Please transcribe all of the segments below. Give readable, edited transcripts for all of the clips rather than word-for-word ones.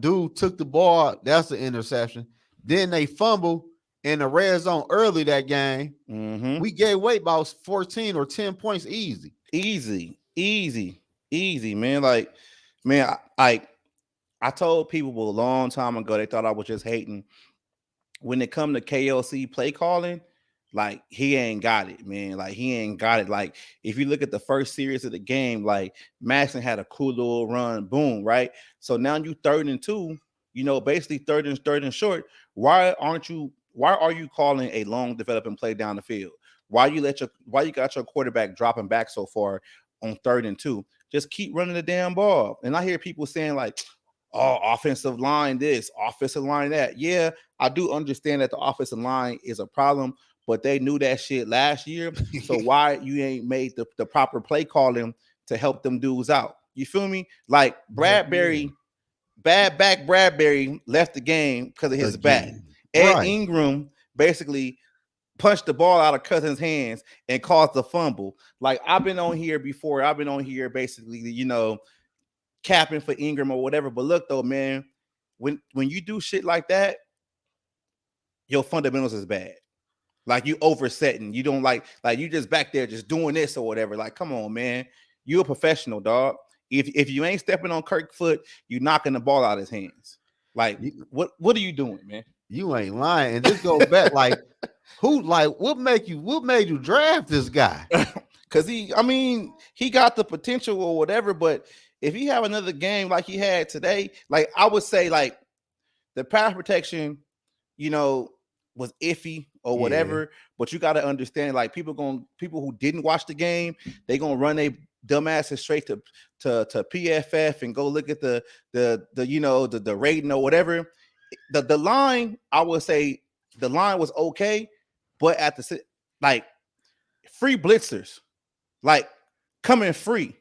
Dude took the ball. That's the interception. Then they fumble in the red zone early that game. Mm-hmm. We gave away about 14 or 10 points easy. Easy, man. Like, man, I told people a long time ago they thought I was just hating. When it come to KLC play calling, like he ain't got it, man. Like he ain't got it. Like if you look at the first series of the game, like Maxon had a cool little run, boom, right? So now you 3rd and 2, basically third and short. Why are you calling a long developing play down the field? Why you got your quarterback dropping back so far on 3rd and 2? Just keep running the damn ball. And I hear people saying like, oh, offensive line this, offensive line that. Yeah, I do understand that the offensive line is a problem, but they knew that shit last year. So why you ain't made the proper play calling to help them dudes out? You feel me? Like Bradbury, bad back Bradbury left the game because of his back. Ed Ingram basically punched the ball out of Cousins' hands and caused the fumble. Like I've been on here before. I've been on here basically, capping for Ingram or whatever. But look though, man, when you do shit like that, your fundamentals is bad. Like you oversetting. You don't like you just back there just doing this or whatever. Like, come on, man. You a professional, dog. If you ain't stepping on Kirk's foot, you knocking the ball out of his hands. Like, what are you doing, man? You ain't lying. And this goes back what made you draft this guy? Because he got the potential or whatever, but if he have another game like he had today, like I would say, like the pass protection, was iffy or whatever. But you got to understand, like people who didn't watch the game, they gonna run their dumbasses straight to PFF and go look at the rating or whatever. The line, I would say, the line was okay, but at the free blitzers, like coming free.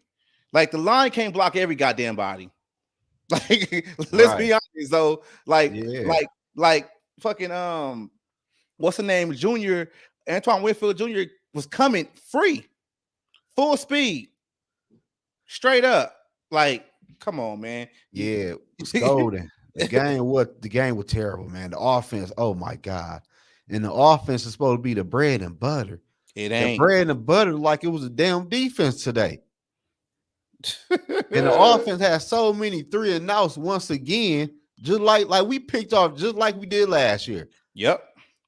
Like the line can't block every goddamn body. Like let's be honest though. Like fucking what's the name? Antoine Winfield Jr. was coming free, full speed, straight up. Like, come on, man. Yeah, it's golden. The game was terrible, man. The offense, oh my God. And the offense is supposed to be the bread and butter. It ain't. The bread and butter like it was a damn defense today. And the offense has so many 3-and-outs once again, just like we picked off just like we did last year. Yep.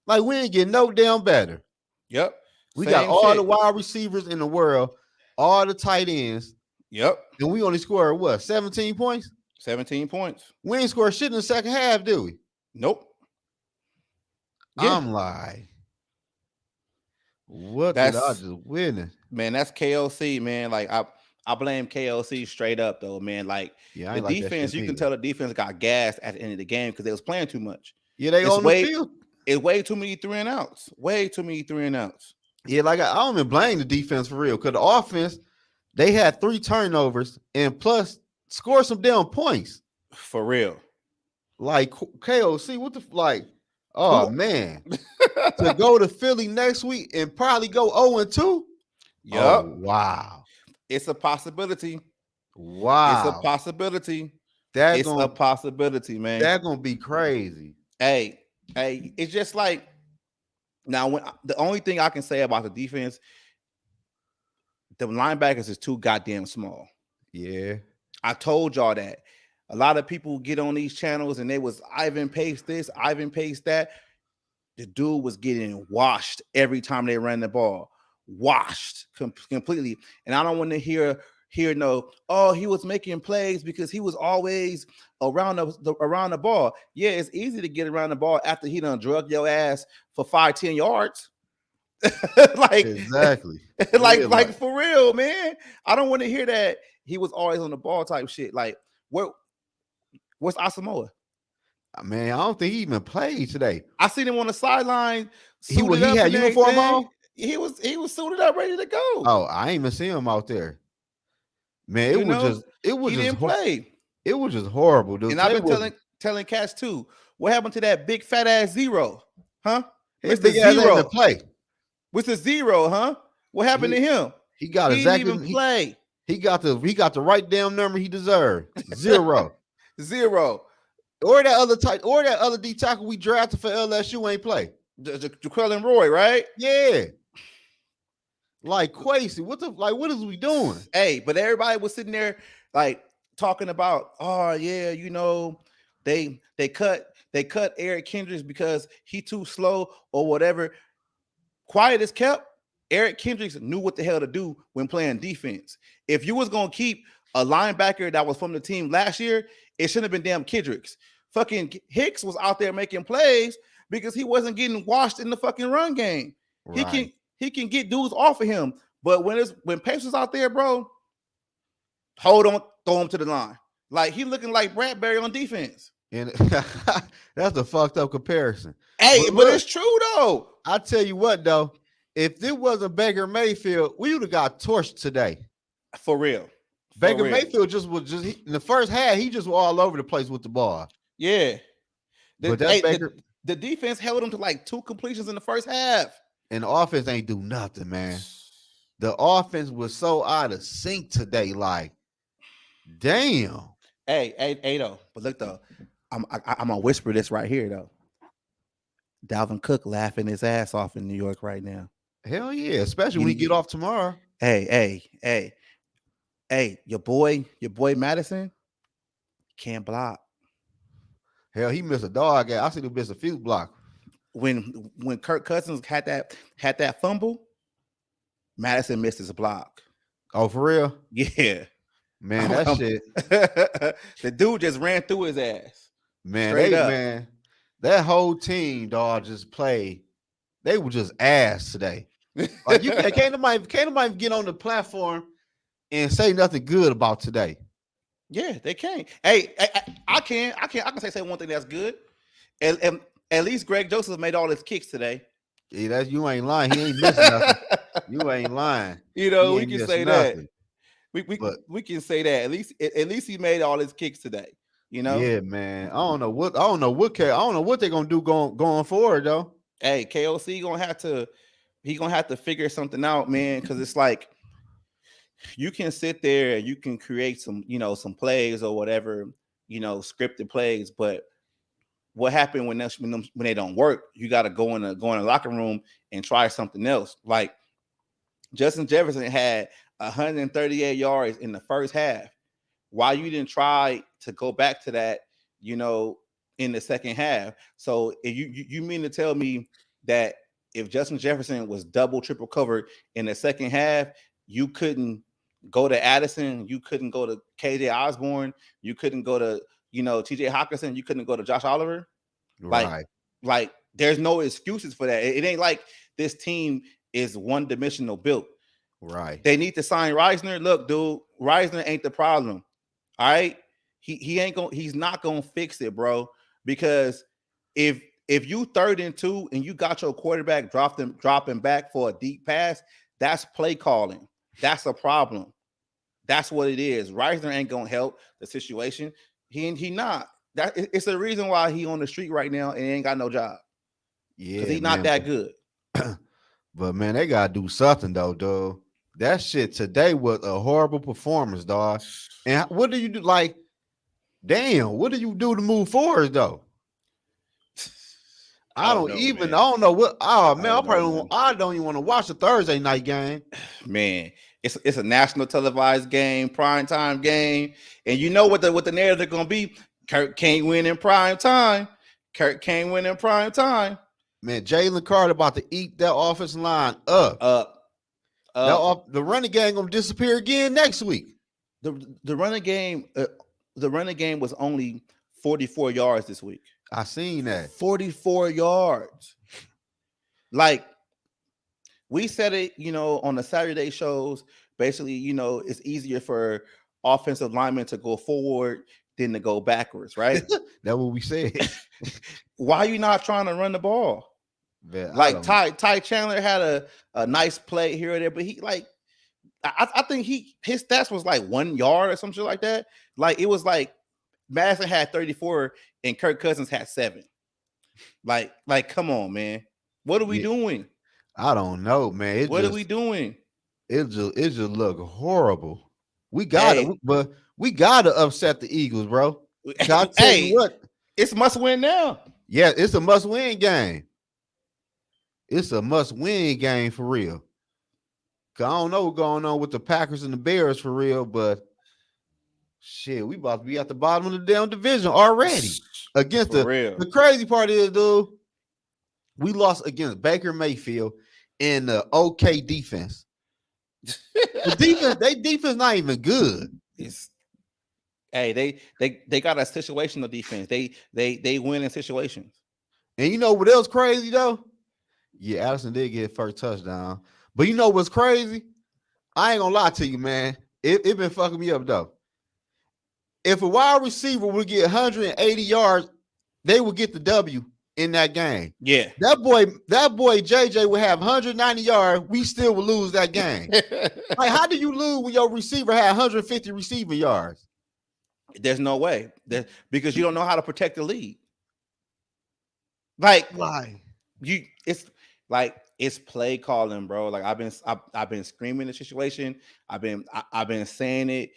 Like we ain't getting no damn better. Yep. We got all the wide receivers in the world, all the tight ends. Yep. And we only scored what, 17 points? 17 points. We ain't scored shit in the second half, do we? Nope. Yeah. I'm like, what did I just win? Man, that's KLC, man. Like I blame KLC straight up though, man. Like the defense, you can tell the defense got gassed at the end of the game because they was playing too much. Yeah, they on the field. It's way too many 3-and-outs. Way too many 3-and-outs. Yeah, like I don't even blame the defense for real, because the offense, they had 3 turnovers and plus scored some damn points. For real. Like KOC, what the oh man. To go to Philly next week and probably go 0-2. Yep. Oh, wow. It's a possibility. Wow. It's a possibility. It's a possibility, man. That's gonna be crazy. Hey, it's just like now when the only thing I can say about the defense, the linebackers is too goddamn small. Yeah. I told y'all that. A lot of people get on these channels and they was Ivan Pace this, Ivan Pace that. The dude was getting washed every time they ran the ball. Washed completely. And I don't want to hear no, oh, he was making plays because he was always around the ball. Yeah, it's easy to get around the ball after he done drug your ass for 5-10 yards. Like exactly. like for real, man. I don't want to hear that he was always on the ball type shit. Like what's Asamoah? Man, I don't think he even played today. I seen him on the sideline. He had uniform on. He was suited up, ready to go. Oh, I ain't even see him out there. Man, it was just horrible, dude. And I've been telling cats too. What happened to that big fat ass Zero? Huh? Mr. Zero play. With the Zero, huh? What happened to him? He got he exactly didn't even play. He got the right damn number he deserved. 0. 0. or that other type, or that other D tackle we drafted for LSU ain't play. Jaquelin Roy, right? Yeah, like Quasi. What the like? What is we doing? Hey, but everybody was sitting there like talking about, oh yeah, they cut Eric Kendricks because he too slow or whatever. Quiet as kept, Eric Kendricks knew what the hell to do when playing defense. If you was gonna keep a linebacker that was from the team last year, it shouldn't have been damn Kendricks. Fucking Hicks was out there making plays because he wasn't getting washed in the fucking run game. He Right. can get dudes off of him, but when Pace was out there, bro, hold on, throw him to the line. Like he looking like Bradbury on defense. And that's a fucked up comparison. Hey, but look, it's true though. I tell you what though, if this wasn't Baker Mayfield, we would have got torched today. For real. Baker Mayfield in the first half, he just was all over the place with the ball. Yeah. But that's Baker. The defense held him to like 2 completions in the first half. And the offense ain't do nothing, man. The offense was so out of sync today. Like, damn. Hey, though. But look, though, I'm gonna whisper this right here, though. Dalvin Cook laughing his ass off in New York right now. Hell yeah, especially when he get off tomorrow. Hey, your boy Madison can't block. Hell, he missed a dog. I see him miss a few blocks. When Kirk Cousins had that fumble, Madison missed his block. Oh, for real? Yeah. Man, that shit. The dude just ran through his ass. Man, man, that whole team, dog, just played. They were just ass today. Like can't nobody get on the platform and say nothing good about today. Yeah, they can't. Hey, I can say one thing that's good. At least Greg Joseph made all his kicks today. Yeah, you ain't lying. He ain't missing nothing. You ain't lying. You know, we can say nothing. that. We can say that. At least he made all his kicks today. You know? Yeah, man. I don't know what they're gonna do going forward though. Hey, KOC gonna have to figure something out, man, because it's like you can sit there and you can create some plays or whatever, scripted plays, but what happened when they don't work? You got to go in the locker room and try something else. Like Justin Jefferson had 138 yards in the first half. Why you didn't try to go back to that, in the second half? So if you mean to tell me that if Justin Jefferson was double, triple covered in the second half, you couldn't go to Addison, you couldn't go to KJ Osborne, you couldn't go to TJ Hawkinson, you couldn't go to Josh Oliver? Right. Like there's no excuses for that. It ain't like this team is one-dimensional built. Right. They need to sign Reisner. Look, dude, Reisner ain't the problem. All right. He's not gonna fix it, bro. Because if you 3rd and 2 and you got your quarterback dropping back for a deep pass, that's play calling. That's a problem. That's what it is. Reisner ain't gonna help the situation. He not. It's the reason why he on the street right now and ain't got no job. Yeah, because he's not that good. But man, they gotta do something though, dude. That shit today was a horrible performance, dog. And what do you do? Like, damn, what do you do to move forward though? I don't know what. Oh man, I don't even want to watch the Thursday night game. Man, it's a national televised game, prime time game, and you know what the narrative gonna be. Kirk can't win in prime time. Kirk can't win in prime time. Man, Jalen Carter about to eat that offensive line up. The running game gonna disappear again next week. The running game was only 44 yards this week. I seen that. 44 yards. Like we said it, on the Saturday shows. Basically, it's easier for offensive linemen to go forward than to go backwards, right? That's what we said. Why are you not trying to run the ball? Man, like Ty Chandler had a nice play here or there, but he I think his stats was like 1 yard or something like that. Like it was like Madison had 34 and Kirk Cousins had 7. Like come on, man. What are we doing? I don't know, man. What are we doing? It just look horrible. We gotta upset the Eagles, bro. I'll tell you what. It's must win now. Yeah, it's a must-win game. It's a must-win game for real. 'Cause I don't know what's going on with the Packers and the Bears for real, but shit, we about to be at the bottom of the damn division already. Against For real. the crazy part is, dude, we lost against Baker Mayfield in the OK defense. They defense not even good. It's hey, they got a situational defense. They win in situations. And you know what else crazy though? Yeah, Allison did get first touchdown. But you know what's crazy? I ain't gonna lie to you, man. It been fucking me up though. If a wide receiver would get 180 yards, they would get the W in that game. Yeah. That boy JJ would have 190 yards. We still would lose that game. Like, how do you lose when your receiver had 150 receiving yards? There's no way. Because you don't know how to protect the lead. Like Why? It's play calling, bro. Like I've been screaming the situation. I've been saying it,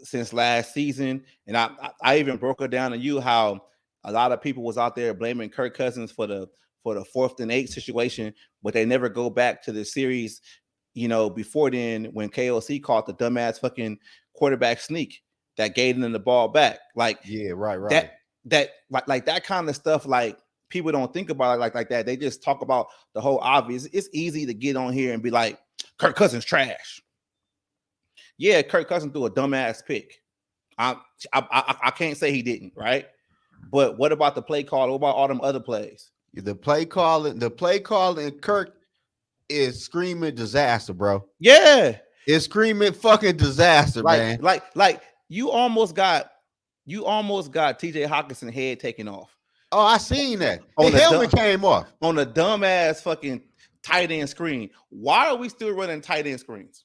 since last season, and I even broke it down to you how a lot of people was out there blaming Kirk Cousins for the 4th and 8 situation, but they never go back to the series, before then when KOC caught the dumbass fucking quarterback sneak that gave them the ball back. Like, yeah, right. That kind of stuff, like, people don't think about it like that. They just talk about the whole obvious. It's easy to get on here and be like, Kirk Cousins trash. Yeah, Kirk Cousins threw a dumbass pick. I can't say he didn't, right? But what about the play call? What about all them other plays? The play calling, Kirk is screaming disaster, bro. Yeah. It's screaming fucking disaster, man. Like you almost got TJ Hawkinson head taken off. Oh, I seen that. The helmet came off on a dumbass fucking tight end screen. Why are we still running tight end screens?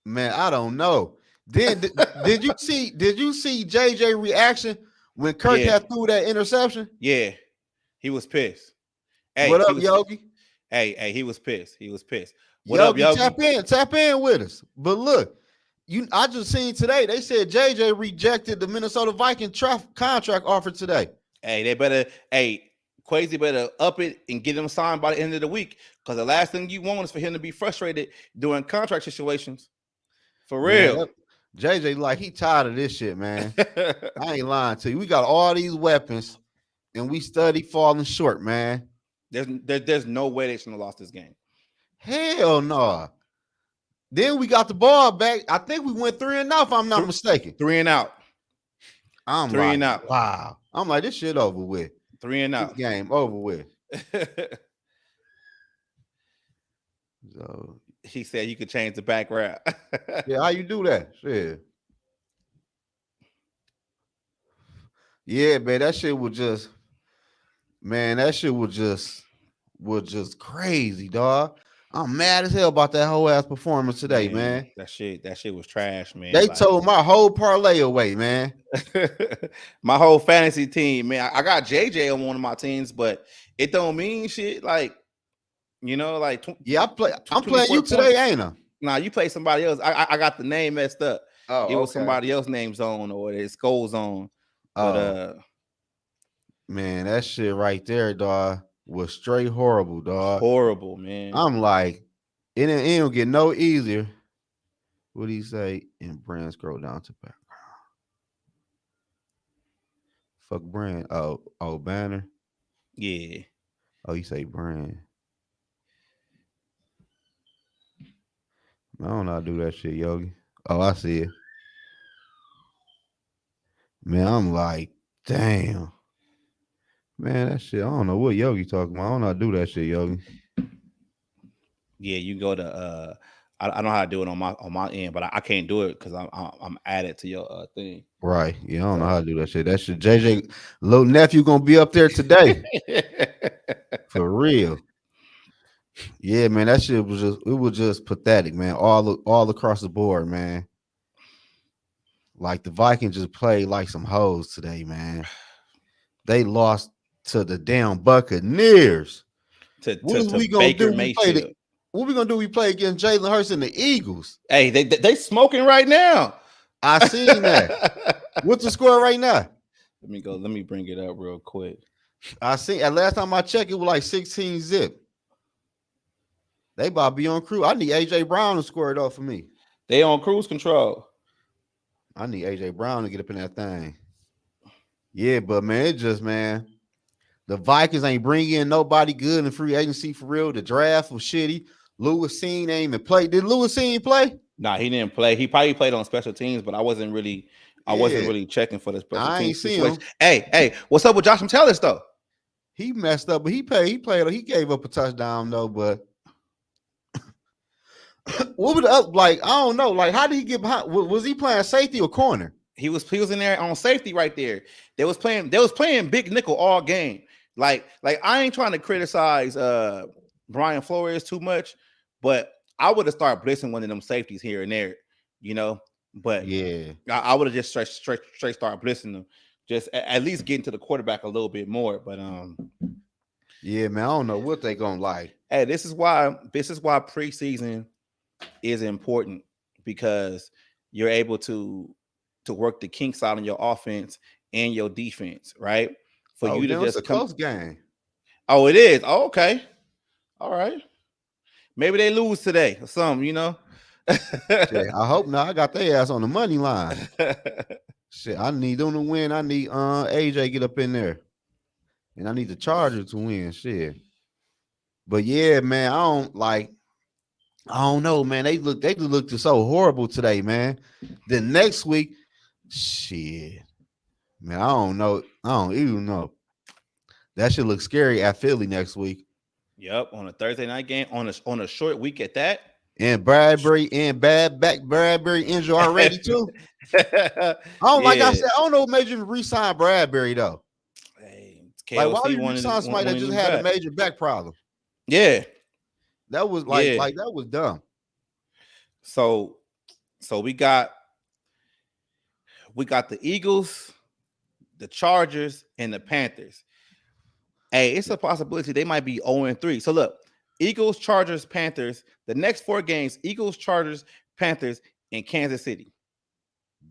Man, I don't know. Then did you see JJ reaction when Kirk had threw that interception? Yeah, he was pissed. Hey, what up, Yogi? Hey, he was pissed. What Yogi, up, Yogi? Tap in with us. But look, I just seen today they said JJ rejected the Minnesota Vikings contract offer today. Hey, Quasi better up it and get him signed by the end of the week, because the last thing you want is for him to be frustrated during contract situations. For real. Man, JJ, like, he tired of this shit, man. I ain't lying to you. We got all these weapons, and we study falling short, man. There's no way they should have lost this game. Hell no. Then we got the ball back. I think we went 3-0, if I'm not mistaken. 3 and out. I'm 3 and out. Wow. I'm like, this shit over with. 3 and out. This game over with. So he said you could change the back route. Yeah, how you do that? Shit. Yeah, man, that shit was just crazy, dog. I'm mad as hell about that whole ass performance today, man. That shit was trash, man. They told my whole parlay away, man. My whole fantasy team, man. I got JJ on one of my teams, but it don't mean shit. Like, yeah, I'm playing you today, ain't I? Nah, you play somebody else. I got the name messed up. Oh, it was somebody else's name zone, or it goes on. But man, that shit right there, dog, was straight horrible, dog. Horrible, man. I'm like, it don't get no easier. What do you say? And Brand scroll down to background. Fuck Brand. Oh, Banner. Yeah. Oh, you say Brand. I don't know how to do that shit, Yogi. Oh, I see it. Man, I'm like, damn. Man, that shit, I don't know what Yogi talking about. I don't know how to do that shit, Yogi. Yeah, you go to I know how to do it on my end, but I can't do it because I'm added to your thing. Right. Yeah, I don't know how to do that shit. That shit, JJ, little nephew gonna be up there today. For real. Yeah, man, that shit was just pathetic, man. All across the board, man. Like, the Vikings just played like some hoes today, man. They lost to the damn Buccaneers. What we gonna do? What we gonna do? We play against Jalen Hurts and the Eagles. Hey, they smoking right now. I seen that. What's the score right now? Let me bring it up real quick. I see. At last time I checked, it was like 16 zip. They about to be on crew. I need AJ Brown to score it off for me. They on cruise control. I need AJ Brown to get up in that thing. Yeah, but man, it just man, the Vikings ain't bringing in nobody good in free agency for real. The draft was shitty. Lewis Seen ain't even play. Did Lewis Seen play? Nah, he didn't play. He probably played on special teams, but I wasn't Yeah, really checking for the special I ain't teams see situation. him. Hey, what's up with Josh Metellus though? He messed up, but he played. He played. He gave up a touchdown though. But what was up? Like I don't know. Like how did he get behind? Was he playing safety or corner? He was in there on safety right there. They was playing big nickel all game. Like I ain't trying to criticize Brian Flores too much, but I would have started blitzing one of them safeties here and there, you know. But Yeah, I would have just straight started blitzing them, just at least getting to the quarterback a little bit more. But yeah, man. I don't know what they gonna like. hey, this is why preseason is important, because you're able to work the kinks out on your offense and your defense, right? For Oh, you to damn, it's just a close game. Oh, it is. Oh, okay. All right. Maybe they lose today or something, you know. Shit, I hope not. I got their ass on the money line. Shit, I need them to win. I need AJ get up in there, and I need the Chargers to win. Shit, but yeah, man, I don't like. I don't know, man. They looked so horrible today, man. Then next week, shit, man, I don't know. I don't even know. That should look scary at Philly next week. Yep, on a Thursday night game, on a short week at that. And Bradbury and Bradbury injured already too. I don't like I said. I don't know what made you re-sign Bradbury though. Hey, Like, why KLC would you resign somebody that just had a major back problem? Yeah, That was like that was dumb. So we got the Eagles, the Chargers, and the Panthers. Hey, it's a possibility they might be 0-3. So look, Eagles, Chargers, Panthers. The next 4 games: Eagles, Chargers, Panthers, and Kansas City.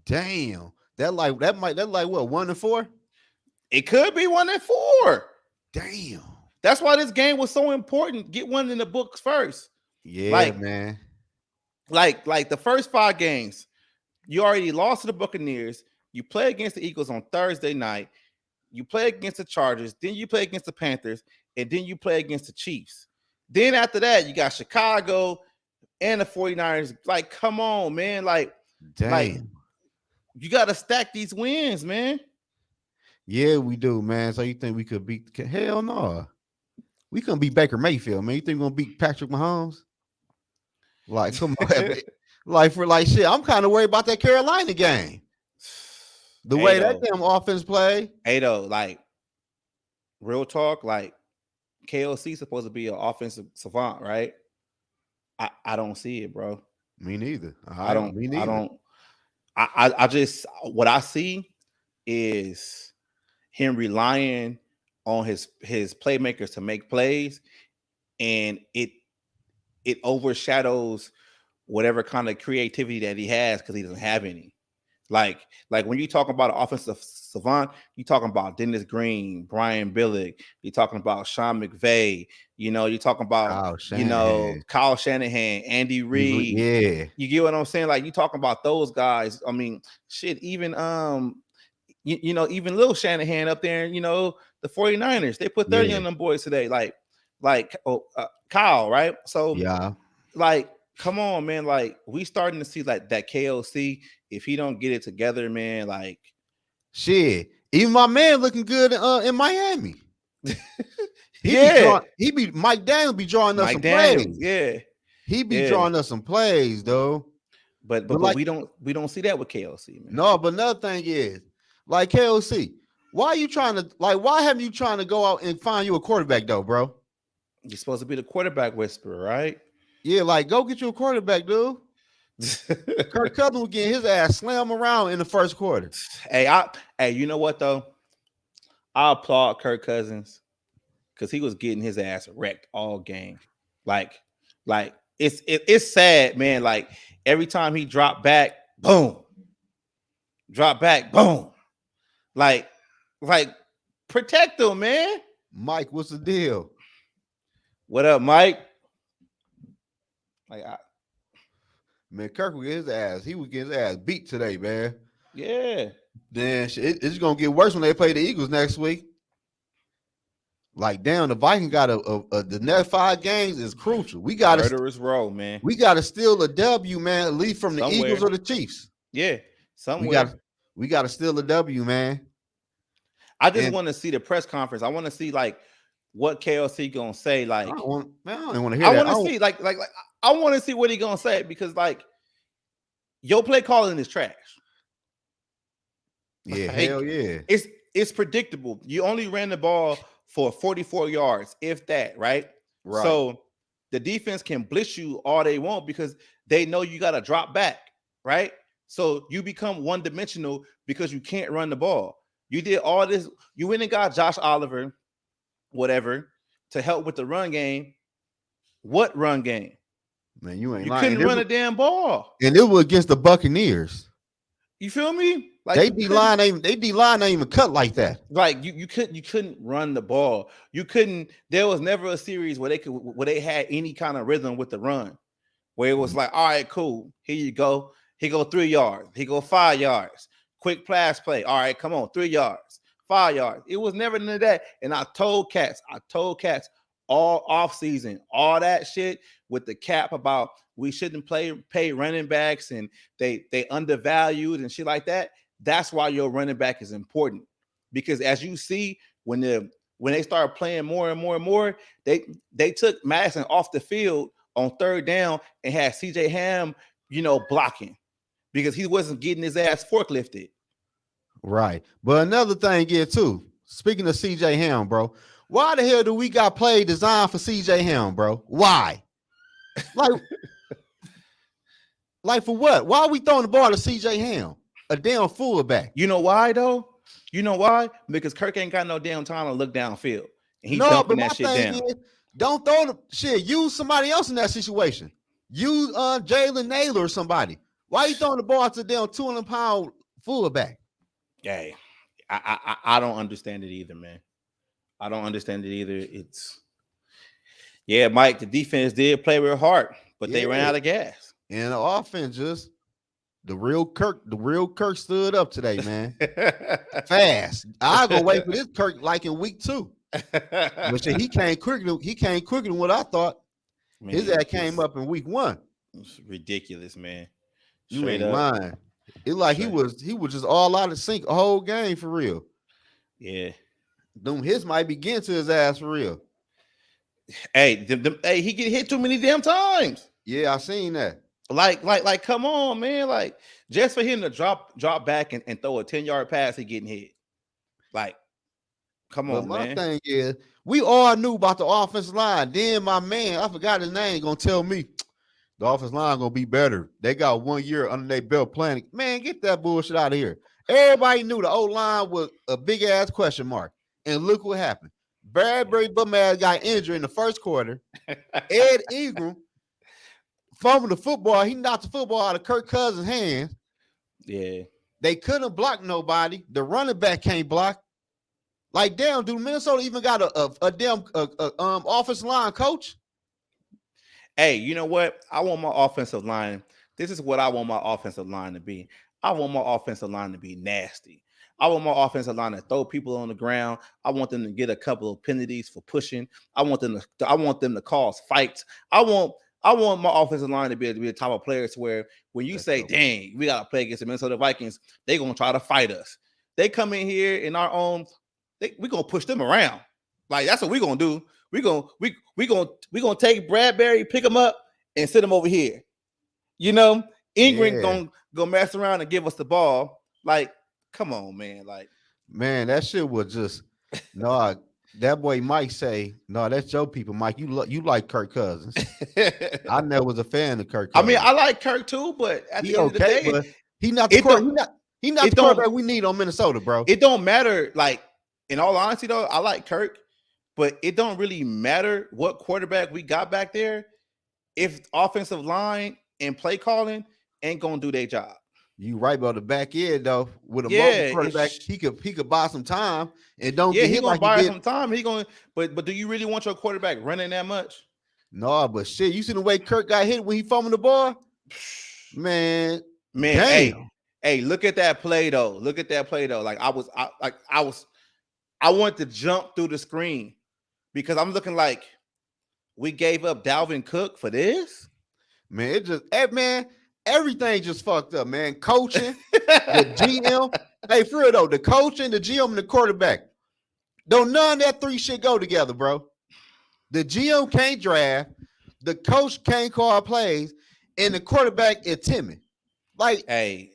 Damn, that like what 1-4? It could be 1-4. Damn. That's why this game was so important. Get one in the books first. Yeah, man. Like the first 5 games, you already lost to the Buccaneers. You play against the Eagles on Thursday night. You play against the Chargers. Then you play against the Panthers, and then you play against the Chiefs. Then after that, you got Chicago and the 49ers. Like, come on, man. Like, you got to stack these wins, man. Yeah, we do, man. So you think we could beat? Hell no. We couldn't beat Baker Mayfield, man. You think we're gonna beat Patrick Mahomes? Like, come on. like shit. I'm kind of worried about that Carolina game. The way that damn offense play. Hey, though, like, real talk, like, KLC supposed to be an offensive savant, right? I don't see it, bro. Me neither. I just, what I see is him relying on his playmakers to make plays, and it overshadows whatever kind of creativity that he has because he doesn't have any. Like when you talk about an offensive savant, you talking about Dennis Green, Brian Billick, you're talking about Sean McVay, you're talking about Kyle Shanahan, Andy Reid. Yeah. You get what I'm saying? Like, you talking about those guys. I mean, shit, even even Lil Shanahan up there, the 49ers, they put 30 on them boys today. Kyle, right? So yeah, like, come on, man. Like, we starting to see like that KLC. If he don't get it together, man, like, shit. Even my man looking good in Miami. Mike Daniels be drawing us some plays. Yeah, he be drawing us some plays, though. But like, we don't see that with KLC, man. No, but another thing is, like, KLC, why haven't you trying to go out and find you a quarterback though, bro? You're supposed to be the quarterback whisperer, right? Yeah, like, go get you a quarterback, dude. Kirk Cousins was getting his ass slammed around in the first quarter. Hey, you know what though? I applaud Kirk Cousins because he was getting his ass wrecked all game. Like it's sad, man. Like, every time he dropped back, boom. Drop back, boom. Like, Like, protect them, man. Mike, what's the deal? What up, Mike? Like, Man, Kirk will get his ass. He would get his ass beat today, man. yeah. Then it's gonna get worse when they play the Eagles next week. Like, damn, the Vikings got the next 5 games is crucial. Murderous row, man. We gotta steal a W, man, at least from the Somewhere. Eagles or the Chiefs. Yeah, somewhere. We gotta steal a W, man. I just want to see the press conference. I want to see like what KLC gonna say. Like, I don't want to hear I that. want to see like I want to see what he gonna say, because like your play calling is trash. Yeah, Like, hell yeah. It's predictable. You only ran the ball for 44 yards, if that, right? Right. So the defense can blitz you all they want because they know you got to drop back, right? So you become one-dimensional because you can't run the ball. You did all this. You went and got Josh Oliver, whatever, to help with the run game. What run game? Man, you ain't You lying. couldn't run a damn ball. And it was against the Buccaneers. You feel me? Like they D-line ain't even cut like that. Like you couldn't run the ball. You couldn't. There was never a series where they had any kind of rhythm with the run, where it was like, all right, cool, here you go. He go 3 yards. He go 5 yards. Quick pass play. All right, come on, 3 yards, 5 yards. It was never none of that. And I told cats all off season, all that shit with the cap about we shouldn't pay running backs and they undervalued and shit like that. That's why your running back is important, because as you see, when they start playing more and more and more, they took Madison off the field on 3rd down and had CJ Ham, blocking because he wasn't getting his ass forklifted. Right. But another thing here too, speaking of CJ Ham, bro, why the hell do we got play designed for CJ Ham, bro? Why? Like for what? Why are we throwing the ball to CJ Ham? A damn fullback. You know why though? You know why? Because Kirk ain't got no damn time to look downfield. And he's dumping that shit down. Don't throw the shit. Use somebody else in that situation. Use Jalen Naylor or somebody. Why are you throwing the ball to the damn 200-pound fullback? Hey, I don't understand it either, man. I don't understand it either. Mike, the defense did play real hard, but they ran out of gas. And the offense just the real Kirk stood up today, man. Fast. I go wait for this Kirk like in week 2. But shit, he came quicker than what I thought. Man, his ass came up in week 1. It's ridiculous, man. You ain't lying. It's like he was just all out of sync a whole game for real. Yeah. His might be getting to his ass for real. Hey, he get hit too many damn times. Yeah, I seen that. Like, come on, man. Like, just for him to drop back and throw a 10-yard pass, he getting hit. Like, come on, man. My thing is, we all knew about the offensive line. Then my man, I forgot his name, gonna tell me the offensive line gonna be better. They got 1 year under their belt playing. Man, get that bullshit out of here. Everybody knew the O-line was a big ass question mark. And look what happened. Bradbury Bumaz got injured in the first quarter. Ed Ingram fumbled the football. He knocked the football out of Kirk Cousins' hands. Yeah. They couldn't block nobody. The running back can't block. Like, damn, dude, Minnesota even got a damn offensive line coach? Hey, you know what? I want my offensive line. This is what I want my offensive line to be. I want my offensive line to be nasty. I want my offensive line to throw people on the ground. I want them to get a couple of penalties for pushing. I want them to cause fights. I want my offensive line to be the type of players where when you say, dang, we got to play against the Minnesota Vikings, they're going to try to fight us. They come in here in our own, we're going to push them around. Like, that's what we're going to do. We're going to take Bradbury, pick him up, and sit him over here. Ingram going to mess around and give us the ball. Like, come on, man. Like, man, that shit was just, no, that boy Mike say, no, that's your people, Mike. You like Kirk Cousins. I never was a fan of Kirk Cousins. I mean, I like Kirk too, but at the end of the day, but he not the quarterback. He not the quarterback we need on Minnesota, bro. It don't matter. Like, in all honesty, though, I like Kirk, but it don't really matter what quarterback we got back there if offensive line and play calling ain't gonna do their job. You right about the back end though. With a mobile Yeah, quarterback, it's he could buy some time and don't yeah, get he hit gonna like he buy did. some time. He gonna, but do you really want your quarterback running that much? No, but shit, you see the way Kirk got hit when he fumbled the ball? Man, Man, damn. hey, look at that play though. Look at that play though. I want to jump through the screen because I'm looking like we gave up Dalvin Cook for this. Man, man, everything just fucked up, man. Coaching, the GM. Hey, for real though, the coaching, the GM, and the quarterback. Don't none of that three shit go together, bro. The GM can't draft, the coach can't call plays, and the quarterback is timid. Like it's crazy.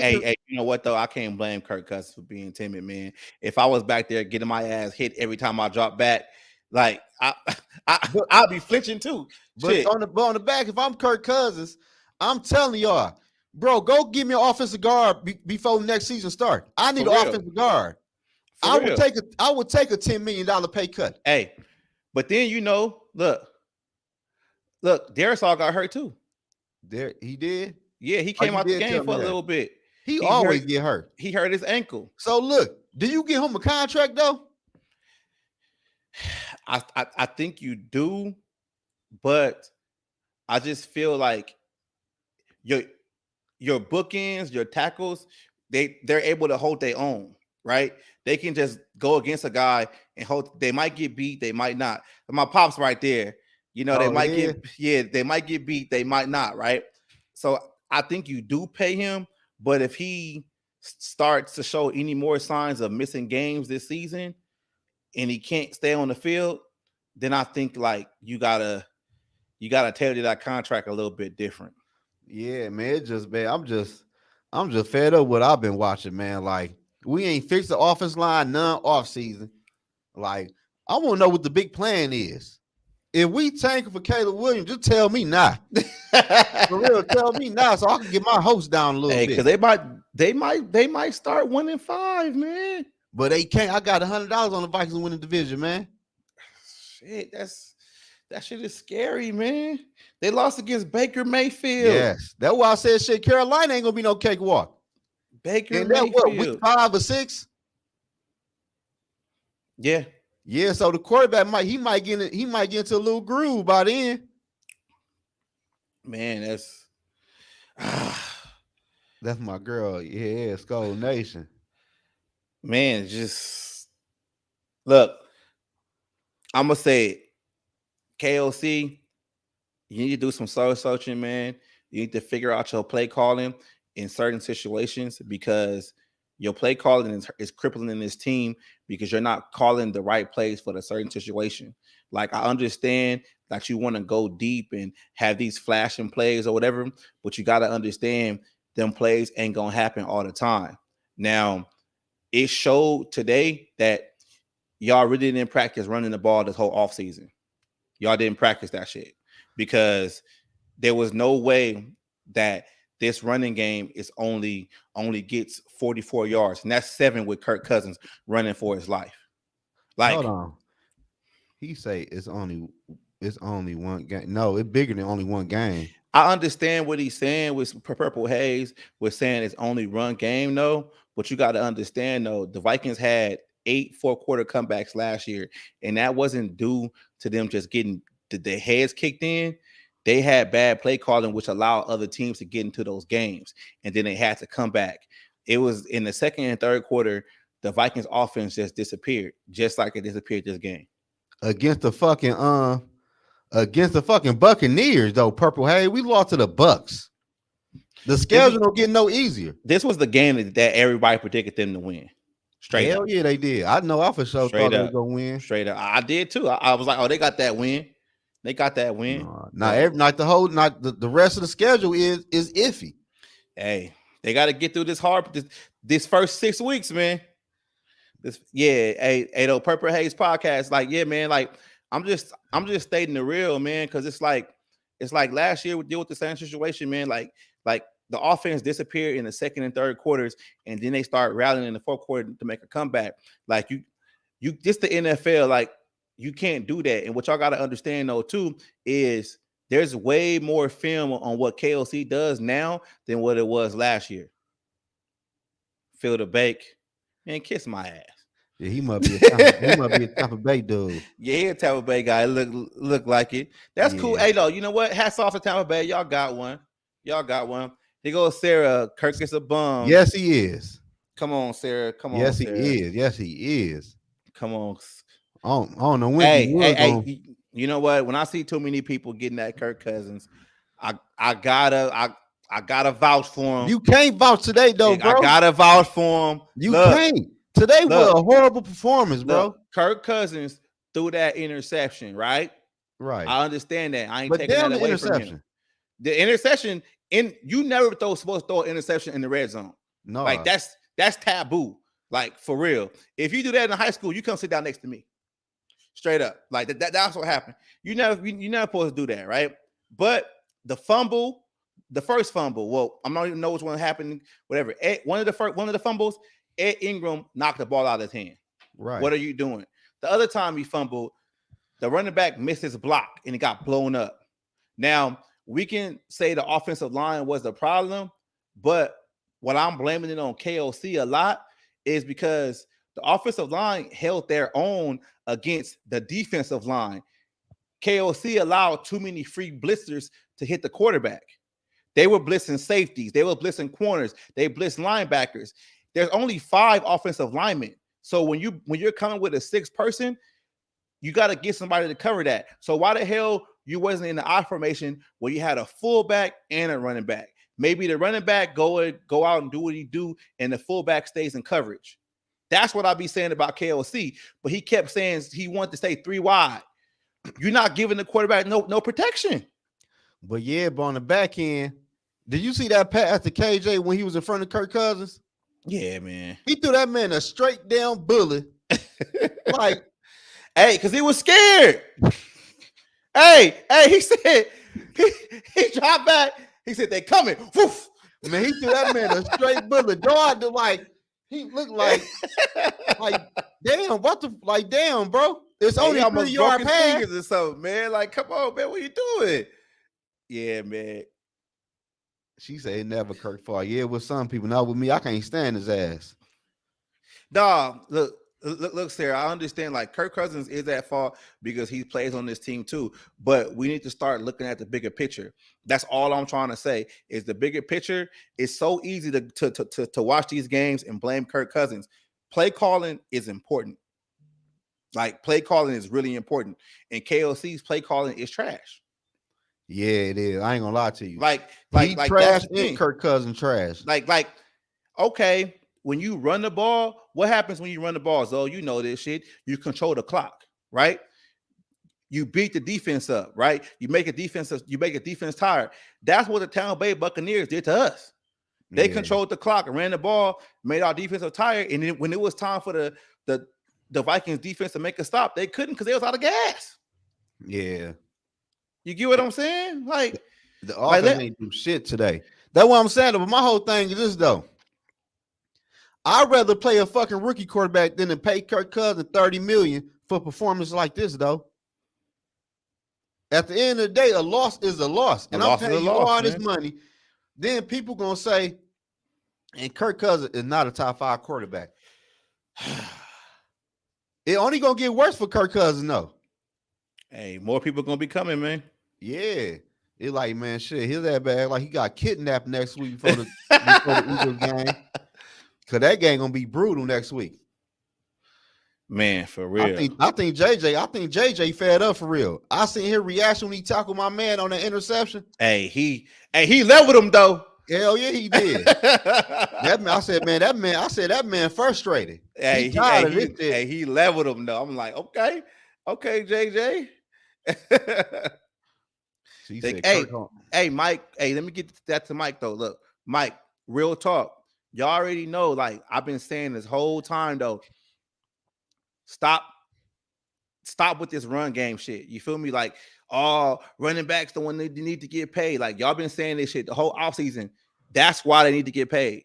Hey, you know what though? I can't blame Kirk Cousins for being timid, man. If I was back there getting my ass hit every time I drop back, like But I'll be flinching too. but Shit, on the back, if I'm Kirk Cousins, I'm telling y'all, bro, go give me an offensive guard before next season start. I need for an real, offensive guard. for real. I would take a $10 million pay cut. Hey, but then look, Darisaw got hurt too. There he did. Yeah, he Oh, came you out the did game tell for me a that. little bit. He He hurt always get hurt. he hurt his ankle. So look, do you get him a contract though? I think you do, but I just feel like your your bookends, your tackles, they're able to hold their own, right? They can just go against a guy and hold. They might get beat, they might not. My pops right there, they Oh might yeah, they might get beat, they might not, right? So I think you do pay him, but if he starts to show any more signs of missing games this season and he can't stay on the field, then I think like you gotta tailor that contract a little bit different. yeah, man. It just man, I'm just fed up with what I've been watching, man. Like we ain't fixed the offense line none off season. Like I want to know what the big plan is. If we tank for Caleb Williams, just tell me now. For real, tell me now so I can get my hopes down a little Hey, because bit. they might start 1-5, man. But they can't. I got $100 on the Vikings winning division, man. Shit, that shit is scary, man. They lost against Baker Mayfield. Yes, that's why I said shit. Carolina ain't gonna be no cakewalk. Baker And that what week Mayfield. 5 or 6? Yeah, Yeah. So the quarterback might get into a little groove by then. man, That's my girl. Yeah, Skull Nation. man, just look. I'm gonna say it. KOC, you need to do some soul searching, man. You need to figure out your play calling in certain situations because your play calling is crippling in this team because you're not calling the right plays for the certain situation. Like I understand that you want to go deep and have these flashing plays or whatever, but you got to understand them plays ain't gonna happen all the time. Now, it showed today that y'all really didn't practice running the ball this whole offseason. Y'all didn't practice that shit because there was no way that this running game is only gets 44 yards, and that's 7 with Kirk Cousins running for his life. Hold Like on. He say it's only one game. No, it's bigger than only one game. I understand what he's saying with Purple Haze, with saying it's only run game, though. But you got to understand, though, the Vikings had 8 4-quarter comebacks last year, and that wasn't due to them just getting the heads kicked in. They had bad play calling, which allowed other teams to get into those games, and then they had to come back. It was in the second and third quarter, the Vikings offense just disappeared, just like it disappeared this game. Against the fucking Buccaneers, though, Purple. Hey, we lost to the Bucks. The This schedule don't get no easier. this was the game that everybody predicted them to win. Straight Hell up. yeah, they did. I know I for sure thought Straight they were up. gonna win. Straight up. I did too. I was like, oh, they got that win. They got that win. No, not But every night the whole night the rest of the schedule is iffy. hey, they got to get through this first 6 weeks, man. Hey, though, Purple Haze podcast, like, yeah, man, like I'm just stating the real, man, because it's like last year we deal with the same situation, man. Like the offense disappeared in the second and third quarters, and then they start rallying in the fourth quarter to make a comeback. Like just the NFL, like you can't do that. And what y'all got to understand though too is There's way more film on what KOC does now than what it was last year. Phil the Bake, man, kiss my ass. Yeah, he must be a Tampa Bay dude. Yeah, he a Tampa Bay guy. Look like it. That's cool. Yeah. Hey, though, you know what? Hats off to Tampa Bay. Y'all got one. Y'all got one. Here goes Sarah. Kirk is a bum. Yes, he is. Come on, Sarah. Come on, Yes, he Sarah. is. Yes, he is. Come on. I don't know when Hey, he was going. hey. You know what? When I see too many people getting that Kirk Cousins, I gotta vouch for him. You can't vouch today, though, bro. I gotta vouch for him. You can't. Today was a horrible performance, bro. Kirk Cousins threw that interception, right? Right. I understand that. I ain't But taking damn that the away from interception. him. The interception, you never supposed to throw an interception in the red zone. No. Like that's taboo. Like for real. If you do that in high school, you come sit down next to me. Straight up. Like that's what happened. You're never supposed to do that, right? But the first fumble, well, I'm not even know which one happened, whatever. One of the fumbles, Ed Ingram knocked the ball out of his hand. Right. What are you doing? The other time he fumbled, the running back missed his block and it got blown up. Now, we can say the offensive line was the problem, but what I'm blaming it on KOC a lot is because the offensive line held their own against the defensive line. KOC allowed too many free blitzers to hit the quarterback. They were blitzing safeties. They were blitzing corners. They blitzed linebackers. There's only 5 offensive linemen. So when you're coming with a 6th person, you got to get somebody to cover that. So why the hell you wasn't in the I formation where you had a fullback and a running back? Maybe the running back go out and do what he do, and the fullback stays in coverage. That's what I be saying about KOC. But he kept saying he wanted to stay 3 wide. You're not giving the quarterback no protection. But yeah, but on the back end, did you see that pass to KJ when he was in front of Kirk Cousins? Yeah, man. He threw that man a straight down bullet. Like, hey, because he was scared. hey, he said he dropped back. He said they coming. Woof. Man, he threw that man a straight bullet. Dog, he looked like damn, damn, bro. It's only a 3-yard pass or something, man. Like, come on, man, what you doing? Yeah, man. She said never Kirk fought. Yeah, with some people, not with me. I can't stand his ass. Dog, look, Sarah. I understand. Like Kirk Cousins is at fault because he plays on this team too. But we need to start looking at the bigger picture. That's all I'm trying to say. Is the bigger picture. It's so easy to watch these games and blame Kirk Cousins. Play calling is important. Like play calling is really important, and KOC's play calling is trash. Yeah, it is. I ain't gonna lie to you. Like trash and Kirk Cousins trash. Like, okay, when you run the ball, what happens when you run the ball? So you know this shit. You control the clock, right? You beat the defense up, right? You make a defense tired. That's what the Tampa Bay Buccaneers did to us. They controlled the clock and ran the ball, made our defense tired. And then when it was time for the Vikings defense to make a stop, they couldn't because they was out of gas. Yeah. You get what I'm saying? Like the offense ain't do shit today. That's what I'm saying. But my whole thing is this though. I'd rather play a fucking rookie quarterback than to pay Kirk Cousins $30 million for performance like this, though. At the end of the day, a loss is a loss. And I'm paying you all this money. Then people gonna say, and Kirk Cousins is not a top 5 quarterback. It only gonna get worse for Kirk Cousins, though. Hey, more people gonna be coming, man. Yeah. It's like, man, shit, he's that bad. Like he got kidnapped next week before the Eagles game. Cause that game gonna be brutal next week. Man, for real. I think JJ fed up for real. I seen his reaction when he tackled my man on the interception. Hey, he leveled him though. Hell yeah, he did. That man frustrated. He leveled him though. I'm like, okay, JJ. Hey, Mike. Hey, let me get that to Mike though. Look, Mike, real talk. Y'all already know, like I've been saying this whole time though. Stop with this run game shit. You feel me? Like, running backs the one they need to get paid. Like y'all been saying this shit the whole offseason. That's why they need to get paid.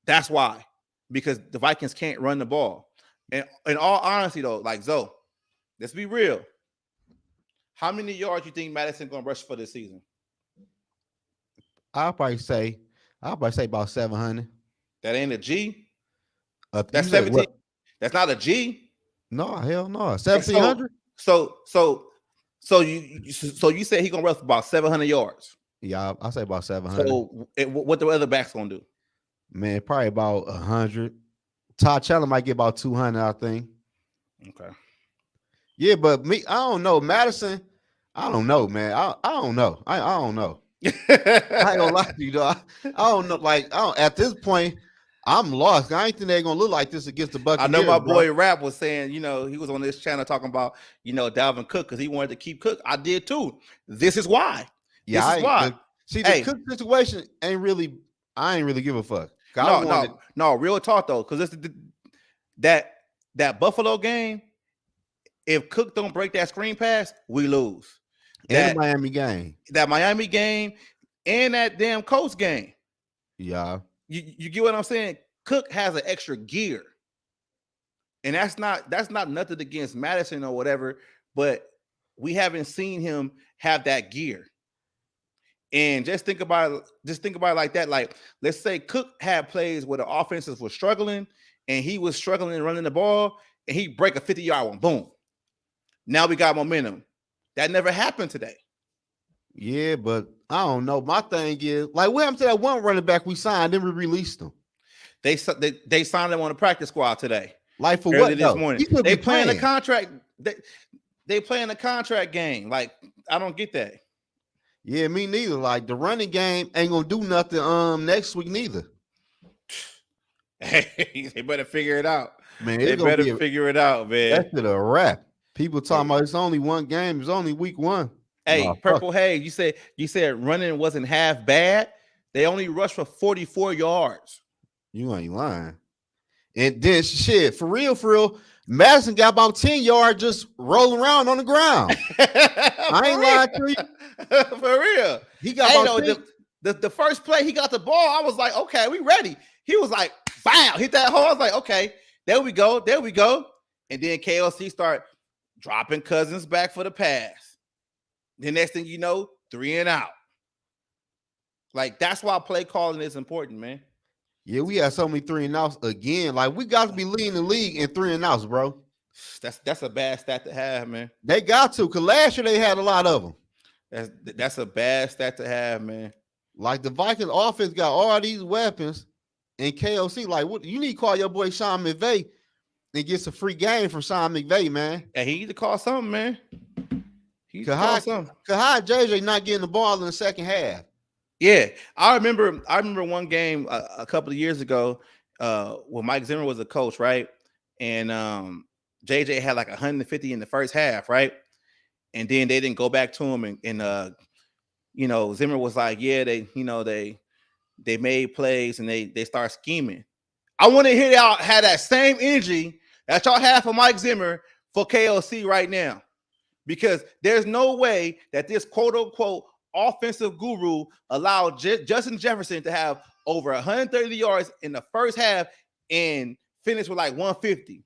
That's why. Because the Vikings can't run the ball. And in all honesty, though, like Zoe, let's be real. How many yards you think Madison gonna rush for this season? I'll probably say, about 700. That ain't a G. You That's said 17. what? That's not a G. No, hell no. So 1,700. so so so you said he gonna rush for about 700 yards. Yeah, I say about 700. So what the other backs gonna do? Man, probably about 100. Todd Chandler might get about 200, I think. Okay. Yeah, but me, I don't know. Madison, I don't know, man. I don't know. I don't know. I ain't gonna lie to you, though. I don't know. Like, at this point, I'm lost. I ain't think they're gonna look like this against the I know Buccaneers, my bro. boy Rap was saying, he was on this channel talking about, Dalvin Cook because he wanted to keep Cook. I did too. This is why. Yeah, This is why. see the Hey, Cook situation ain't really. I ain't really give a fuck. no, real talk though, because that Buffalo game. If Cook don't break that screen pass, we lose. And the Miami game. That Miami game and that damn Colts game. Yeah. You get what I'm saying? Cook has an extra gear. And that's not nothing against Madison or whatever, but we haven't seen him have that gear. And just think about it like that. Like, let's say Cook had plays where the offenses were struggling and he was struggling running the ball and he break a 50-yard one. Boom. Now we got momentum. That never happened today. Yeah, but I don't know. My thing is, like, what happened to that one running back we signed, then we released him? They signed him on the practice squad today. Like, for early what? This morning. They playing playing a contract. They playing a contract game. Like, I don't get that. Yeah, me neither. Like, the running game ain't gonna do nothing next week neither. Hey, they better figure it out. Man, they better figure it out, man. That's a wrap. People talking about it's only one game. It's only week 1. Hey, Purple Haze, you said running wasn't half bad. They only rushed for 44 yards. You ain't lying. And then shit, for real, Madison got about 10 yards just rolling around on the ground. I ain't lying to you. For real. He got the first play he got the ball. I was like, okay, we ready. He was like, bam, hit that hole. I was like, okay, there we go. And then KLC start dropping Cousins back for the pass. The next thing you know, 3 and out. Like, that's why play calling is important, man. Yeah, we had so many 3 and outs again. Like, we got to be leading the league in 3 and outs, bro. That's a bad stat to have, man. They got to, because last year they had a lot of them. That's a bad stat to have, man. Like, the Vikings offense got all these weapons, and KOC, like, what you need to call your boy Sean McVay and get some free game from Sean McVay, man. And he need to call something, man. Cause how JJ not getting the ball in the second half? Yeah, I remember one game a couple of years ago when Mike Zimmer was a coach, right? And JJ had like 150 in the first half, right? And then they didn't go back to him, and Zimmer was like, yeah, they made plays and they start scheming. I want to hear y'all have that same energy that y'all have for Mike Zimmer for KLC right now, because there's no way that this quote unquote offensive guru allowed Justin Jefferson to have over 130 yards in the first half and finish with like 150.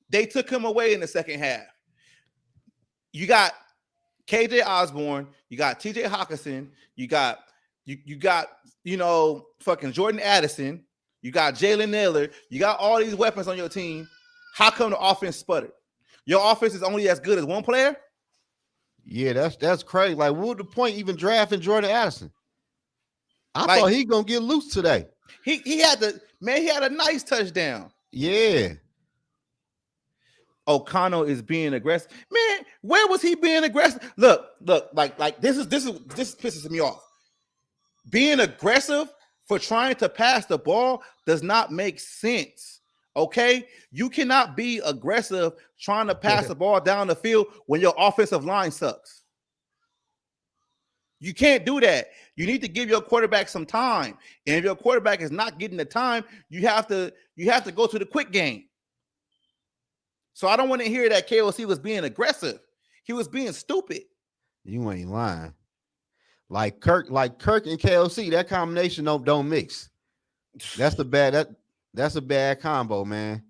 They took him away in the second half. You got KJ Osborne, you got TJ Hawkinson, you got fucking Jordan Addison, you got Jalen Naylor, you got all these weapons on your team. How come the offense sputtered? Your offense is only as good as one player? Yeah, that's crazy. Like, what was the point even drafting Jordan Addison? I thought he gonna get loose today. He had a nice touchdown. Yeah. O'Connell is being aggressive. Man, where was he being aggressive? Look, like this pisses me off. Being aggressive for trying to pass the ball does not make sense. Okay, you cannot be aggressive trying to pass the ball down the field when your offensive line sucks. You can't do that. You need to give your quarterback some time. And if your quarterback is not getting the time, you have to go to the quick game. So I don't want to hear that KOC was being aggressive. He was being stupid. You ain't lying. Like Kirk and KOC, that combination don't mix. That's a bad combo, man.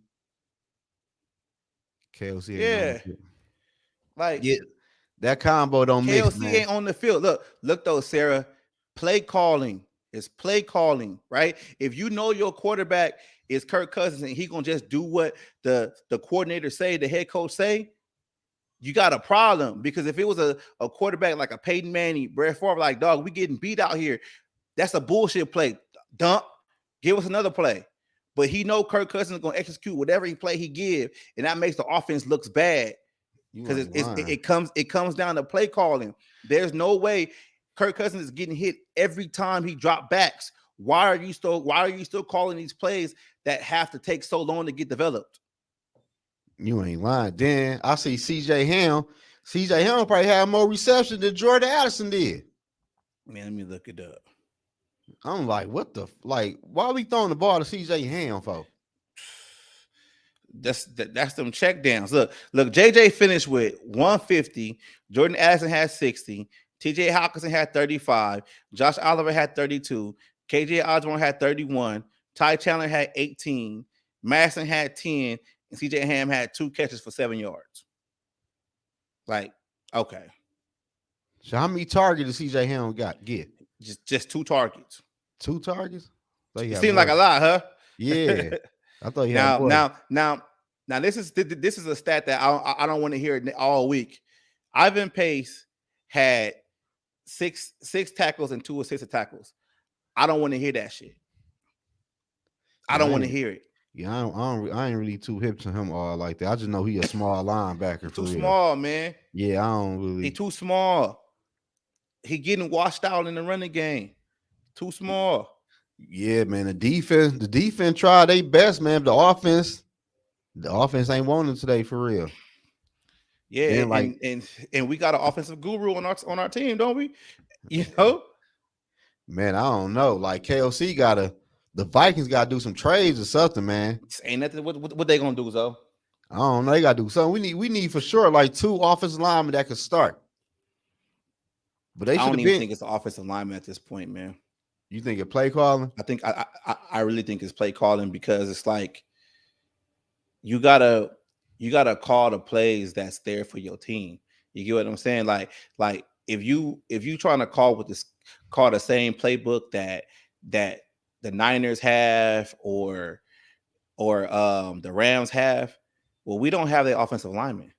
KOC. Yeah. Like, yeah. That combo don't mix, KOC man. ain't on the field. Look though, Sarah. Play calling is play calling, right? If you know your quarterback is Kirk Cousins and he gonna just do what the coordinator say, the head coach say, you got a problem. Because if it was a quarterback like a Peyton Manning, Brett Favre, like, dog, we getting beat out here. That's a bullshit play. Dump. Give us another play. But he know Kirk Cousins is gonna execute whatever he play he give, and that makes the offense looks bad. You Because ain't lying. it comes down to play calling. There's no way Kirk Cousins is getting hit every time he drop backs. Why are you still calling these plays that have to take so long to get developed? You ain't lying. Then I see CJ Ham. CJ Ham probably had more reception than Jordan Addison did. Man, let me look it up. I'm like, what the like? Why are we throwing the ball to CJ Ham for? That's them check downs. Look, JJ finished with 150. Jordan Addison had 60. TJ Hawkinson had 35. Josh Oliver had 32. KJ Osborne had 31. Ty Chandler had 18. Madison had 10. And CJ Ham had 2 catches for 7 yards. Like, okay. So how many targets did CJ Ham get? Just 2 targets. 2 targets? It seemed like a lot, huh? Yeah. I thought you had more. Now this is a stat that I don't want to hear it all week. Ivan Pace had six tackles and 2 assisted tackles. I don't want to hear that shit. I don't want to hear it. Yeah, I ain't really too hip to him all like that. I just know he a small linebacker. He's too small, man. Yeah, I don't really. He too small. He getting washed out in the running game. Too small. Yeah, man. The defense tried their best, man. The offense ain't wanting today for real. Yeah, and we got an offensive guru on our team, don't we? You know, man. I don't know. Like KOC the Vikings gotta do some trades or something, man. Ain't nothing. What they gonna do, though? I don't know. They gotta do something. We need for sure like 2 offensive linemen that could start. But they should have been. I don't even think it's the offensive lineman at this point, man. You think it's play calling? I think I really think it's play calling, because it's like you gotta call the plays that's there for your team. You get what I'm saying? Like if you trying to call the same playbook that the Niners have or the Rams have, well, we don't have the offensive linemen.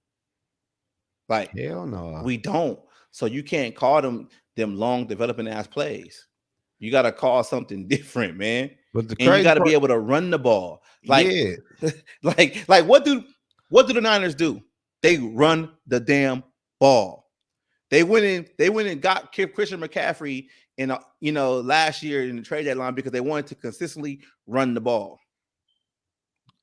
Like, hell no, we don't. So you can't call them long developing ass plays. You got to call something different, man. But you got to be able to run the ball. Like, yeah. like what do the Niners do? They run the damn ball. They went and got Christian McCaffrey in last year in the trade deadline because they wanted to consistently run the ball.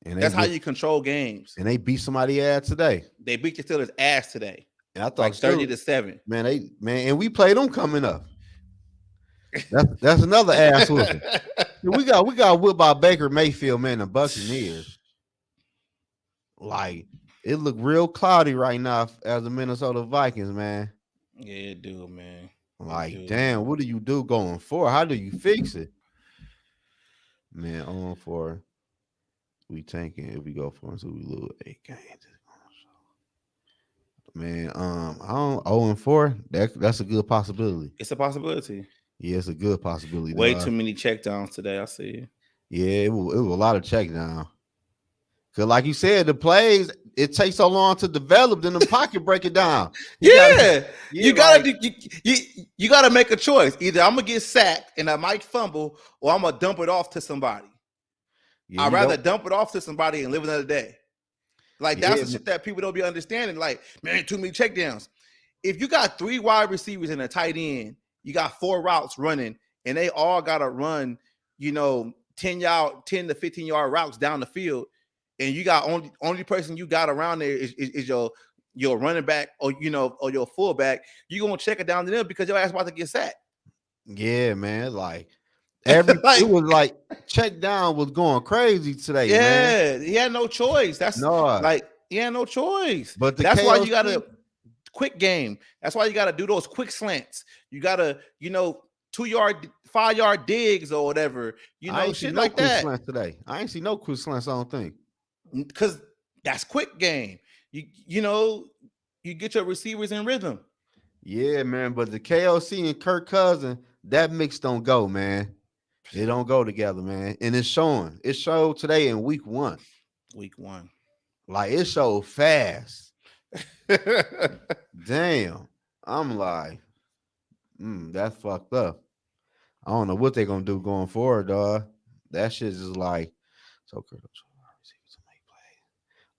And that's how you control games. And they beat somebody ass today. They beat the Steelers ass today. And I thought like 30-7. Man, and we played them coming up. That's another ass whooping. we got whipped by Baker Mayfield, man, the Buccaneers. Like, it look real cloudy right now as the Minnesota Vikings, man. Yeah, it do, man. Like, damn, what do you do going forward? How do you fix it? Man, on for we tanking if we go for it, so we lose 8 games. Man, I don't 0-4. That's a good possibility. It's a possibility. Yeah, it's a good possibility. Way too many checkdowns today. I see. Yeah, it was a lot of checkdown. Cause like you said, the plays it takes so long to develop, then the pocket break it down. You gotta make a choice. Either I'm gonna get sacked and I might fumble, or I'm gonna dump it off to somebody. Yeah, I'd rather dump it off to somebody and live another day. Like, that's the shit that people don't be understanding. Like, man, too many checkdowns. If you got 3 wide receivers and a tight end, you got 4 routes running, and they all gotta run, 10 to 15 yard routes down the field, and you got only person you got around there is your running back or your fullback. You gonna check it down to them because your ass about to get sacked. Yeah, man. Like it was like check down was going crazy today. Yeah, man. He had no choice. He had no choice. But that's why you gotta quick game. That's why you gotta do those quick slants. You gotta 2-yard, 5-yard digs or whatever. Shit like that. Slants today. I ain't see no quick slants. I don't think, because that's quick game. You get your receivers in rhythm. Yeah, man. But the KOC and Kirk Cousins, that mix don't go, man. It don't go together, man. And it's showing. It showed today in week 1. Week 1. Like it showed fast. Damn. I'm like, that's fucked up. I don't know what they're gonna do going forward, dog. That shit is like so Kirk.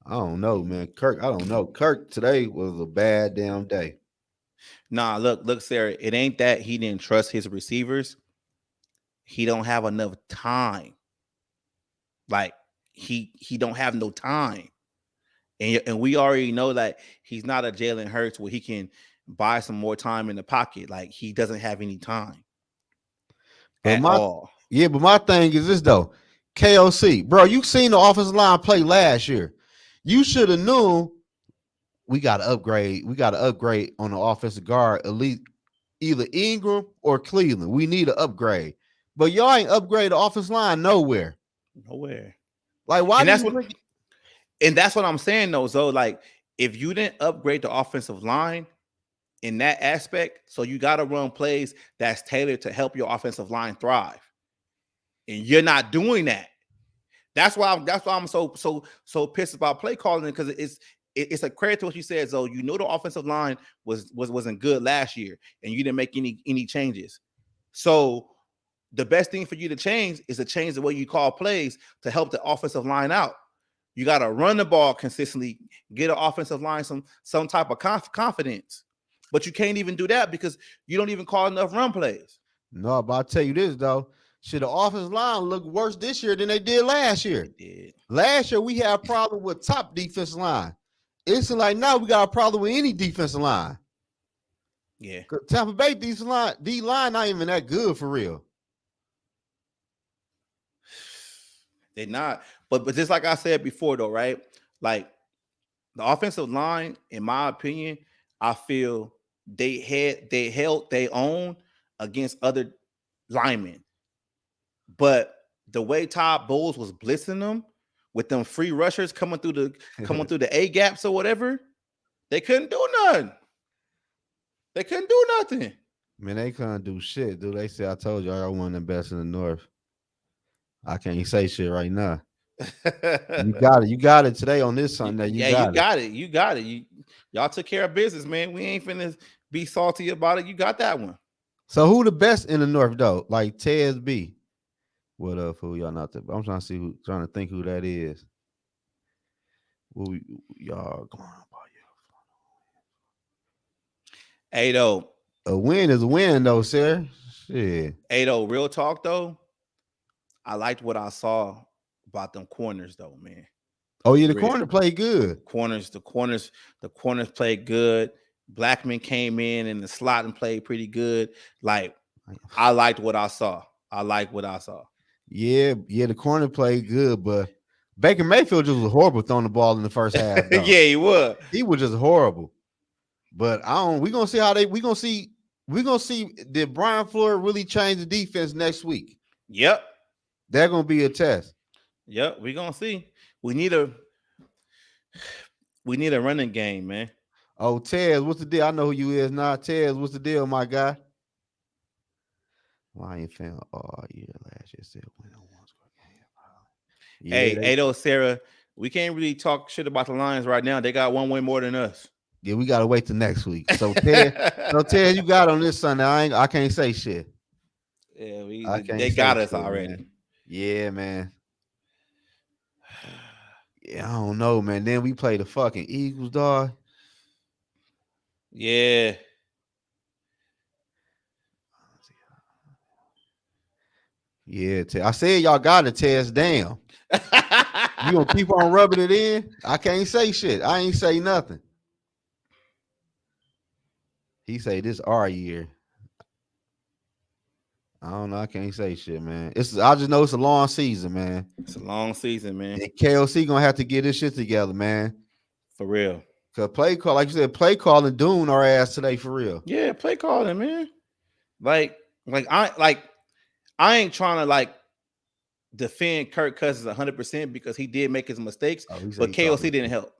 I don't know, man. Kirk, I don't know. Kirk today was a bad damn day. Nah, look, Sarah. It ain't that he didn't trust his receivers. He don't have enough time. Like he don't have no time. And we already know that he's not a Jalen Hurts where he can buy some more time in the pocket. Like he doesn't have any time But at all. but my thing is this though. KOC, bro, you seen the offensive line play last year. You should have known we got to upgrade. We got to upgrade on the offensive guard, at least either Ingram or Cleveland. We need an upgrade. But y'all ain't upgrade the offensive line nowhere. Nowhere. Like, why And do that's you what bring and that's what I'm saying though. So like if you didn't upgrade the offensive line in that aspect, so you got to run plays that's tailored to help your offensive line thrive. And you're not doing that. That's why I'm so pissed about play calling because it's a credit to what you said. So you know the offensive line wasn't good last year, and you didn't make any changes. So the best thing for you to change is to change the way you call plays to help the offensive line out. You got to run the ball consistently, get an offensive line some type of confidence. But you can't even do that because you don't even call enough run plays. No, but I'll tell you this though. Should the offensive line look worse this year than they did last year? It did. Last year we had a problem with top defensive line. It's like now we got a problem with any defensive line. Yeah. Tampa Bay defensive line, D line not even that good for real. They're not. But just like I said before, though, right? Like the offensive line, in my opinion, I feel they held their own against other linemen. But the way Todd Bowles was blitzing them with them free rushers coming through the A gaps or whatever, they couldn't do nothing. They couldn't do nothing. Man, they couldn't do shit, dude. They said I told you I got one of the best in the North. I can't say shit right now. You got it. You got it today on this Sunday. You got it. You got it. Y'all took care of business, man. We ain't finna be salty about it. You got that one. So who the best in the North though? Like Tez B. What up, fool? Y'all not the I'm trying to see trying to think who that is. Y'all going about Hey though. A win is a win though, sir. Shit. Hey though, real talk though. I liked what I saw about them corners though, man. Oh yeah, the corner played good. The corners played good. Blackman came in the slot and played pretty good. Like I liked what I saw. Yeah, the corner played good, but Baker Mayfield just was horrible throwing the ball in the first half. Yeah, he was. He was just horrible. But we're gonna see how we're gonna see did Brian Flores really change the defense next week? Yep. That's gonna be a test. Yep, we're gonna see. We need a running game, man. Oh, Tez, what's the deal? I know who you is now. Tez, what's the deal, my guy? Lion fan all year last year said win on one score game. Hey, though, Sarah, we can't really talk shit about the Lions right now. They got one win more than us. Yeah, we gotta wait till next week. So Tez, you got on this Sunday. I can't say shit. Yeah, they got us already. Man. Yeah, man. Yeah, I don't know, man. Then we play the fucking Eagles, dog. Yeah. Yeah, I said y'all got to test down. You gonna keep on rubbing it in? I can't say shit. I ain't say nothing. He say this our year. I don't know. I can't say shit, man. I just know it's a long season, man. It's a long season, man. And KOC gonna have to get this shit together, man. For real. Cause play call, like you said, play calling doing our ass today for real. Yeah, play calling, man. Like I ain't trying to like defend Kirk Cousins 100% because he did make his mistakes, but KOC didn't help.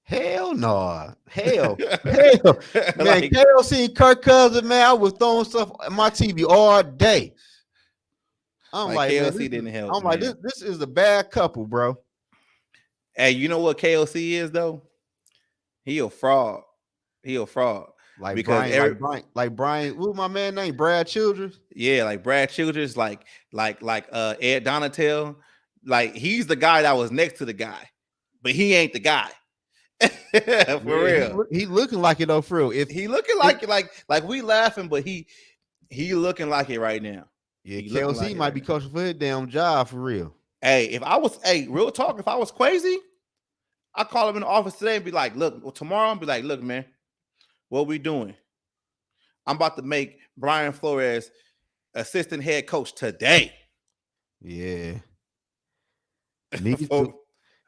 Hell no. Hell. Man, Like, KLC and Kirk Cousins, man, I was throwing stuff on my TV all day. I'm like like, man, KLC didn't help, I'm like, man. this is a bad couple, bro. Hey, you know what KLC is though? He a fraud. He a fraud Like because Brian, every what was my man name? Brad Childress. yeah, like Brad Childers, like Ed Donatel, like he's the guy that was next to the guy, but he ain't the guy. For Yeah, real. he looking like it though, for real. He looking If like we laughing, but he looking like it right now. yeah, He looking KLC like it might right be now. coaching for his damn job for real. Hey, if I was real talk, if I was crazy, I call him in the office today and be like, look, well, tomorrow I'll be like, look, man, what we doing? I'm about to make Brian Flores assistant head coach today. Yeah, needs to For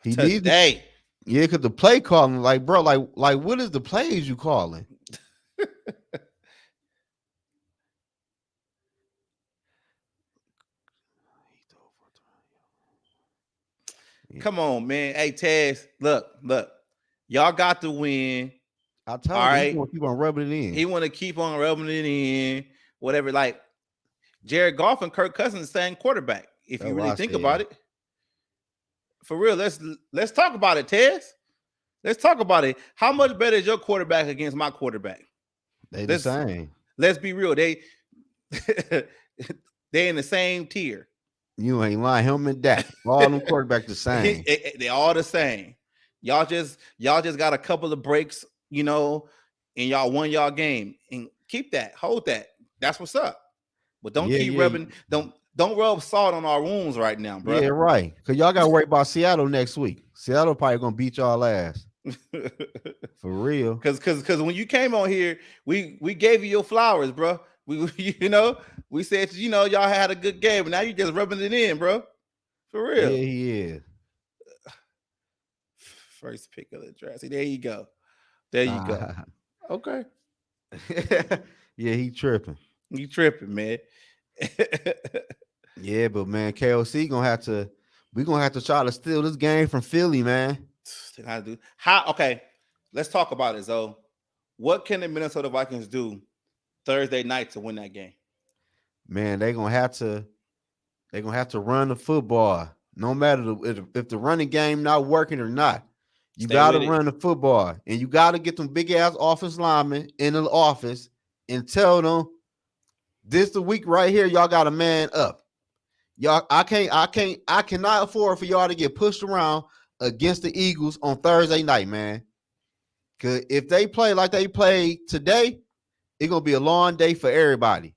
he needs to today. yeah, cause the play calling, like bro, like what is the plays you calling? Yeah. Come on, man. Hey, Taz, look. Y'all got to win. I All told you he right. gonna keep on rubbing it He in. want to keep on rubbing it in, whatever. Like Jared Goff and Kirk Cousins, same quarterback. If That's you what really I think about said. it, for real, let's talk about it, Tez. Let's talk about it. How much better is your quarterback against my quarterback? They the Let's same. let's be real. They they in the same tier. You ain't lying. Him and Dak, all them quarterbacks the same. They all the same. Y'all just got a couple of breaks, and y'all won y'all game. And keep that, hold that. That's what's up. But don't Yeah, keep yeah, rubbing, don't rub salt on our wounds right now, bro. yeah, right. Cause y'all got to worry about Seattle next week. Seattle probably gonna beat y'all ass for real. Cause when you came on here, we gave you your flowers, bro. We we said y'all had a good game, but now you just rubbing it in, bro. For Yeah, real. he is. First pick of the draft. See, there you go. There you go. Ah. Okay. Yeah, he tripping. You tripping, man. Yeah, but man, KOC gonna have to. We gonna have to try to steal this game from Philly, man. How to do how? Okay, let's talk about it. So, what can the Minnesota Vikings do Thursday night to win that game? Man, they gonna have to. They gonna have to run the football, no matter if the running game not working or not. You Stay got to with it. run the football, and you got to get them big ass offense linemen in the office and tell them this the week right here. Y'all got a man up. Y'all, I cannot afford for y'all to get pushed around against the Eagles on Thursday night, man. Cause if they play like they played today, it's gonna be a long day for everybody.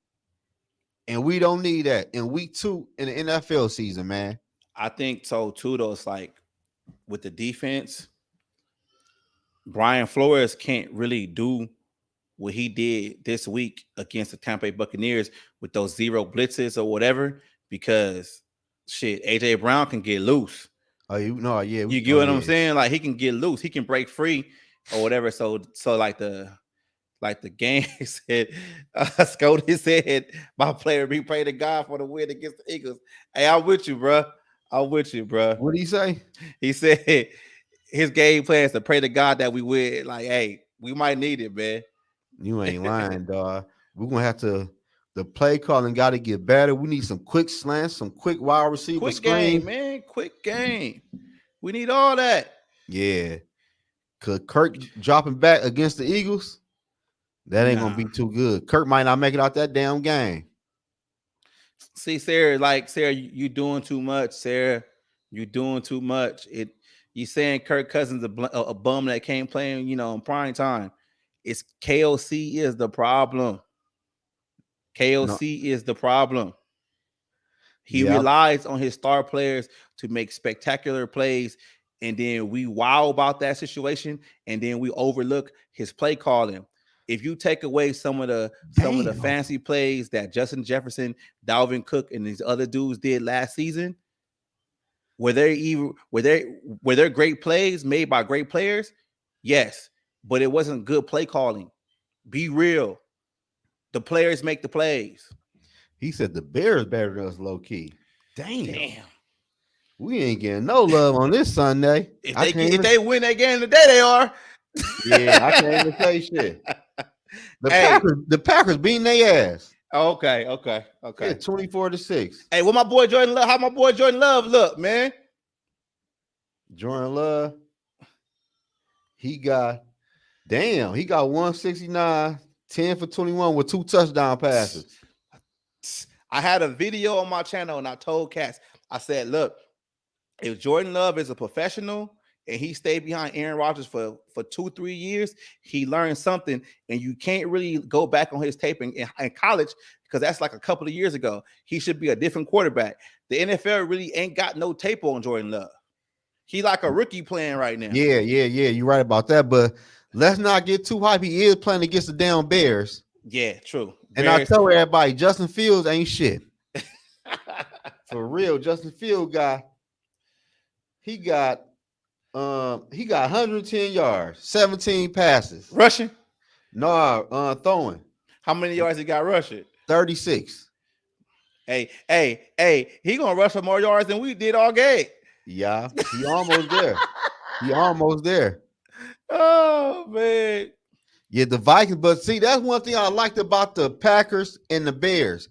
And we don't need that in week 2 in the NFL season, man. I think so too. Though it's like with the defense, Brian Flores can't really do what he did this week against the Tampa Bay Buccaneers with those zero blitzes or whatever, because shit, AJ Brown can get loose. Oh, you know, yeah. You get Oh, what I'm yeah. saying? Like he can get loose, he can break free or whatever. So like the game said, Scotty said, my player, we pray to God for the win against the Eagles. Hey, I'm with you, bro. I'm with you, bro. What did he say? He said his game plan is to pray to God that we win. Like, hey, we might need it, man. You ain't lying, dog. We're gonna have to. The play calling got to get better. We need some quick slants, some quick wide receiver Quick game, screens. man. Quick game. We need all that. Yeah, cause Kirk dropping back against the Eagles, that ain't gonna Nah. be too good. Kirk might not make it out that damn game. See, Sarah, you doing too much, Sarah. You doing too much. You saying Kirk Cousins a bum that can't play, in prime time. It's KOC is the problem. No, KOC is the problem. He yeah, relies on his star players to make spectacular plays, and then we wow about that situation, and then we overlook his play calling. If you take away some of the damn. fancy plays that Justin Jefferson, Dalvin Cook, and these other dudes did last season, were there great plays made by great players? Yes, but it wasn't good play calling. Be real. The players make the plays. He said the Bears better than us, low key. Damn. Damn. We ain't getting no love on this Sunday. I can't If even. they win that game today, they are. Yeah, I can't even say shit. Hey, The Packers beating their ass. Yeah, okay. 24-6. Hey, what my boy Jordan Love? How my boy Jordan Love look, man? Jordan Love, he got he got 169, 10 for 21 with 2 touchdown passes. I had a video on my channel and I told Cats, I said, look, if Jordan Love is a professional and he stayed behind Aaron Rodgers for 2-3 years, he learned something, and you can't really go back on his tape in college because that's like a couple of years ago. He should be a different quarterback. The NFL really ain't got no tape on Jordan Love. He like a rookie playing right now. Yeah. You're right about that. But let's not get too hype. He is playing against the damn Bears. Yeah, true. And I tell everybody, Justin Fields ain't shit. For real, Justin Fields he got 110 yards, 17 passes. Rushing? No, throwing. How many yards he got rushing? 36. Hey, he gonna rush for more yards than we did all game. Yeah, he almost there. He almost there. Oh man. Yeah, the Vikings, but see, that's one thing I liked about the Packers and the Bears.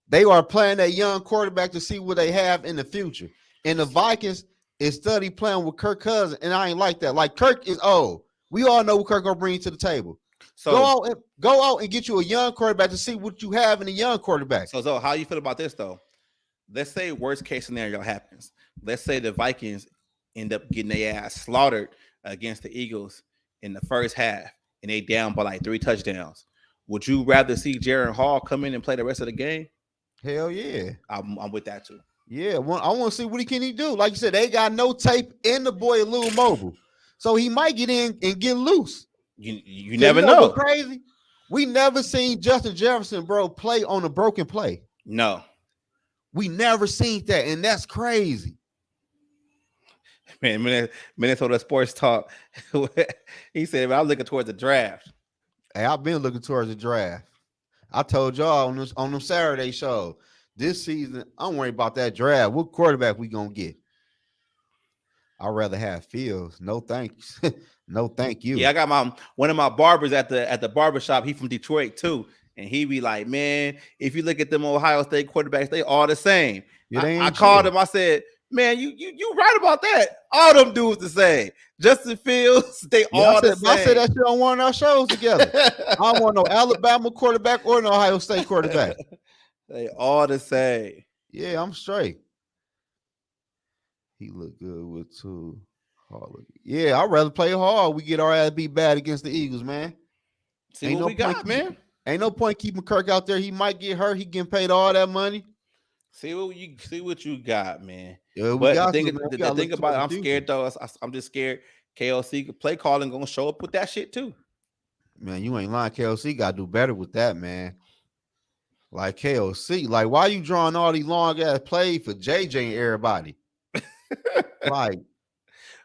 They are playing that young quarterback to see what they have in the future. And the Vikings is study playing with Kirk Cousins, and I ain't like that. Like, Kirk is old. We all know what Kirk gonna bring to the table. So go out and get you a young quarterback to see what you have in a young quarterback. So how you feel about this though? Let's say worst case scenario happens. Let's say the Vikings end up getting their ass slaughtered against the Eagles in the first half, and they down by like 3 touchdowns. Would you rather see Jaron Hall come in and play the rest of the game? Hell yeah. I'm with that too. Yeah, I want to see what he do. Like you said, they got no tape in the boy Lou Mobile. So he might get in and get loose. You never know. Crazy. We never seen Justin Jefferson, bro, play on a broken play. No. We never seen that, and that's crazy. Man, Minnesota Sports Talk. He said, I'm looking towards the draft. Hey, I've been looking towards the draft. I told y'all on them Saturday show this season, I'm worried about that draft. What quarterback we gonna get? I'd rather have Fields. No thanks. No thank you. Yeah, I got one of my barbers at the barbershop. He from Detroit too. And he be like, man, if you look at them Ohio State quarterbacks, they all the same. Yeah, I called him. I said, man, you right about that. All them dudes the same. Justin Fields, they all the same. I said that shit on one of our shows together. I don't want no Alabama quarterback or no Ohio State quarterback. They all the same. Yeah, I'm straight. He looked good with 2. Yeah, I'd rather play hard. We get our ass beat bad against the Eagles, man. See what we got, man. Ain't no point keeping Kirk out there. He might get hurt. He getting paid all that money. See what you got, man. Yeah, but the thing about it, I'm scared though. I'm just scared. KLC play calling gonna show up with that shit too. Man, you ain't lying. KLC got to do better with that, man. Like KLC, like why you drawing all these long ass plays for JJ and everybody? Like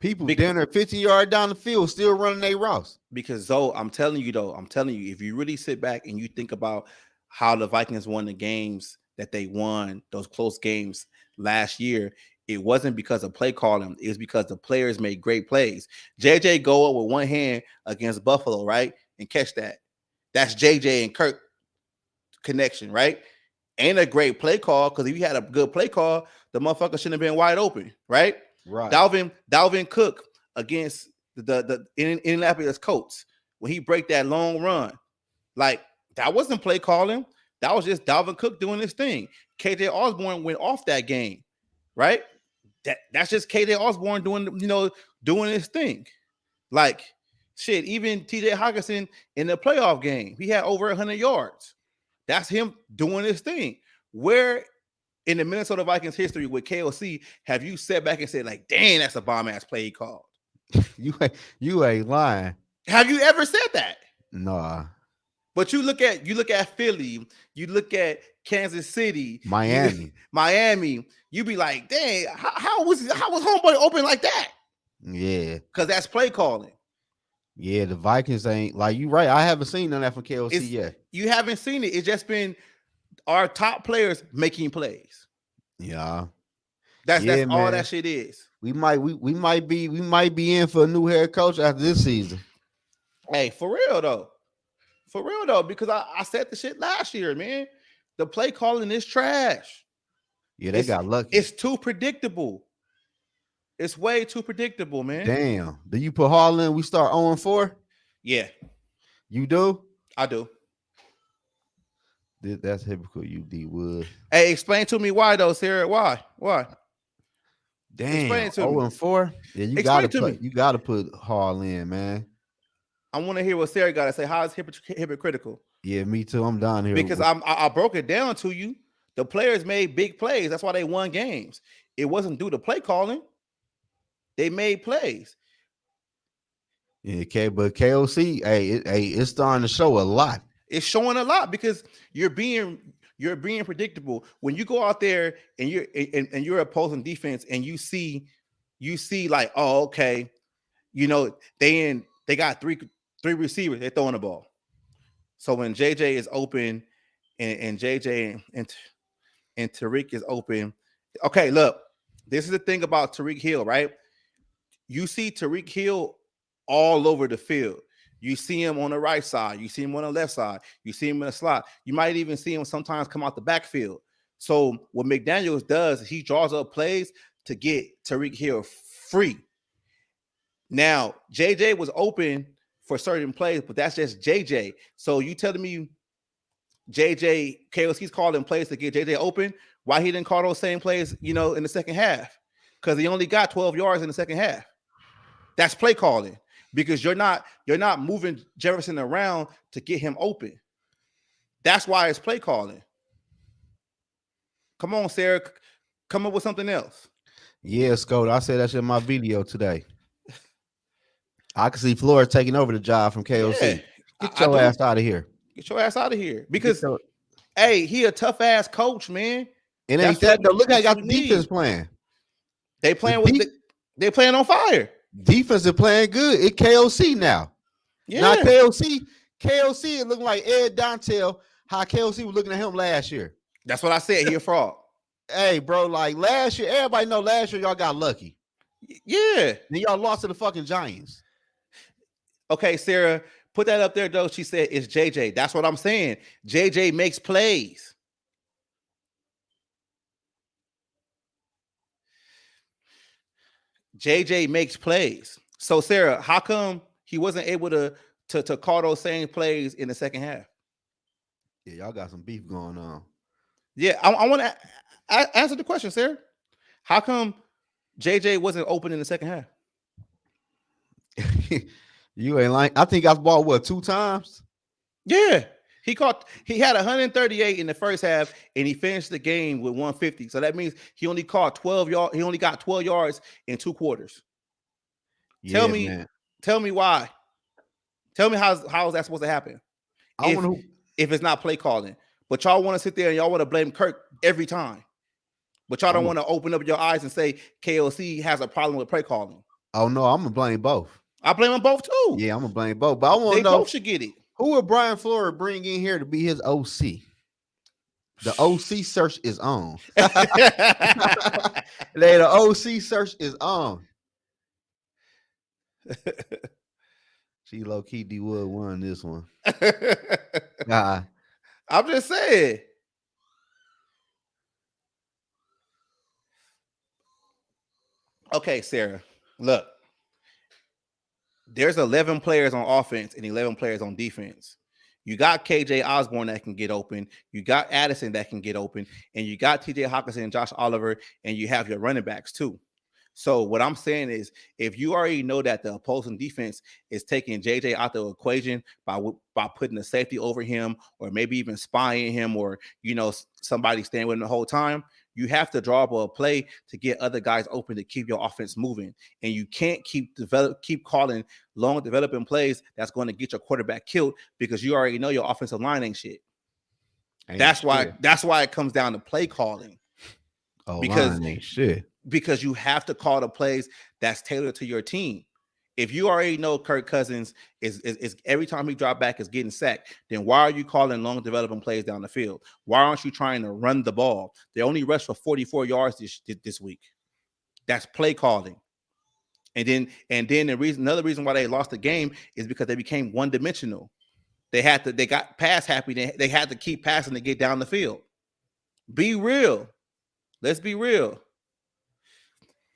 people dinner 50 yards down the field still running their routes. Because I'm telling you, if you really sit back and you think about how the Vikings won the games that they won, those close games last year, it wasn't because of play calling. It was because the players made great plays. JJ go up with one hand against Buffalo, right? And catch that. That's JJ and Kirk connection, right? Ain't a great play call, because if you had a good play call, the motherfucker shouldn't have been wide open, right? Right. Dalvin Cook against the Indianapolis Colts when he break that long run, like that wasn't play calling. That was just Dalvin Cook doing his thing. KJ Osborne went off that game, right? That's just KJ Osborne doing his thing. Like shit, even TJ Hawkinson in the playoff game, he had over 100 yards. That's him doing his thing. Where in the Minnesota Vikings history with KOC have you sat back and said, like, dang, that's a bomb ass play he called? You ain't lying. Have you ever said that? Nah. But you look at Philly, you look at Kansas City, Miami, you be like, dang, how was homeboy open like that? Yeah, because that's play calling. Yeah, the Vikings ain't, like, you right. I haven't seen none of that from KOC yet. You haven't seen it. It's just been our top players making plays. Yeah. That's Yeah, all that man. shit is. We might be in for a new head coach after this season. Hey, for real though, because I said the shit last year, man. The play calling is trash. Yeah, they It's got lucky. it's too predictable. It's way too predictable, man. Damn. Do you put Harlan? We start 0-4? Yeah, You do? I do. That's hypocritical, you D Wood. Hey, explain to me why though, Sarah. Why? Why? Explain Damn. it to me. 0-4? Yeah, you Explain gotta it to me. put Harlan, man. I want to hear what Sarah got to say. How is hypocritical? Yeah, me too. I'm down here. Because I broke it down to you. The players made big plays. That's why they won games. It wasn't due to play calling. They made plays. Yeah, but KOC, it's starting to show a lot. It's showing a lot because you're being predictable. When you go out there and you're opposing defense and you see like, oh, okay, they got three receivers, they're throwing the ball. So when JJ is open and JJ and Tariq is open, okay, look, this is the thing about Tariq Hill, right? You see Tariq Hill all over the field. You see him on the right side. You see him on the left side. You see him in the slot. You might even see him sometimes come out the backfield. So what McDaniels does is he draws up plays to get Tariq Hill free. Now, JJ was open for certain plays, but that's just JJ. So you telling me JJ, KOC's calling plays to get JJ open? Why he didn't call those same plays, in the second half? Because he only got 12 yards in the second half. That's play calling. Because you're not moving Jefferson around to get him open. That's why it's play calling. Come on, Sarah. Come up with something else. Yeah, Scott. I said that shit in my video today. I can see Flores taking over the job from KOC. Yeah, Get your ass out of here. Get your ass out of here. Because, hey, he a tough ass coach, man. It ain't that though. Look how he got the defense playing. They they playing on fire. Defense is playing good. It KOC now. Yeah. Now KOC is looking like Ed Dontel, how KOC was looking at him last year. That's what I said. He a fraud. Hey, bro, like last year, everybody know last year y'all got lucky. Yeah. Then y'all lost to the fucking Giants. Okay, Sarah, put that up there, though. She said it's JJ. That's what I'm saying. JJ makes plays. JJ makes plays. So, Sarah, how come he wasn't able to call those same plays in the second half? Yeah, y'all got some beef going on. Yeah, I want to answer the question, Sarah. How come JJ wasn't open in the second half? You ain't like, I think I bought what 2 times? Yeah. He had 138 in the first half and he finished the game with 150. So that means he only caught 12 yards. He only got 12 yards in 2 quarters. Yeah, tell me why. Tell me how is that supposed to happen? If it's not play calling. But y'all want to sit there and y'all want to blame Kirk every time. But y'all don't want to open up your eyes and say KOC has a problem with play calling. Oh no, I'm gonna blame both. I blame them both too. Yeah, I'm gonna blame both. But I want to know, they both should get it. Who would Brian Flores bring in here to be his OC? The OC search is on. The OC search is on. She low key D Wood won this one. I'm just saying. Okay, Sarah. Look. There's 11 players on offense and 11 players on defense. You got KJ Osborne that can get open. You got Addison that can get open. And you got TJ Hawkinson and Josh Oliver. And you have your running backs too. So what I'm saying is, if you already know that the opposing defense is taking JJ out the equation by putting a safety over him, or maybe even spying him, or somebody staying with him the whole time, you have to draw up a play to get other guys open to keep your offense moving. And you can't keep calling long developing plays that's going to get your quarterback killed, because you already know your offensive line ain't shit. That's why it comes down to play calling. Oh, because line ain't shit. Because you have to call the plays that's tailored to your team. If you already know Kirk Cousins is every time he drop back is getting sacked, then why are you calling long developing plays down the field? Why aren't you trying to run the ball? They only rushed for 44 yards this week. That's play calling. And then another reason why they lost the game is because they became one dimensional. They got pass happy. They had to keep passing to get down the field. Be real. Let's be real.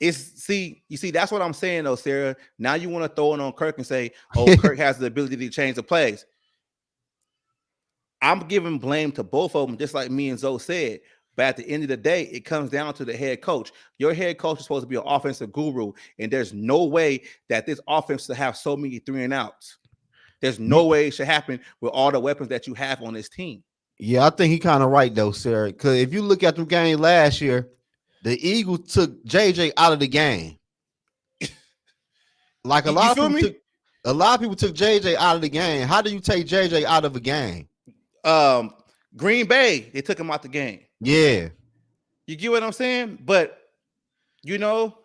You see, that's what I'm saying though, Sarah. Now you want to throw it on Kirk and say, oh, Kirk has the ability to change the plays. I'm giving blame to both of them, just like me and Zoe said. But at the end of the day, it comes down to the head coach. Your head coach is supposed to be an offensive guru, and there's no way that this offense should have so many 3-and-outs. There's no way it should happen with all the weapons that you have on this team. Yeah, I think he kind of right though, Sarah. Because if you look at the game last year, the Eagles took JJ out of the game. Like a lot of people took JJ out of the game. How do you take JJ out of a game? Green Bay, they took him out the game. Yeah. You get what I'm saying? But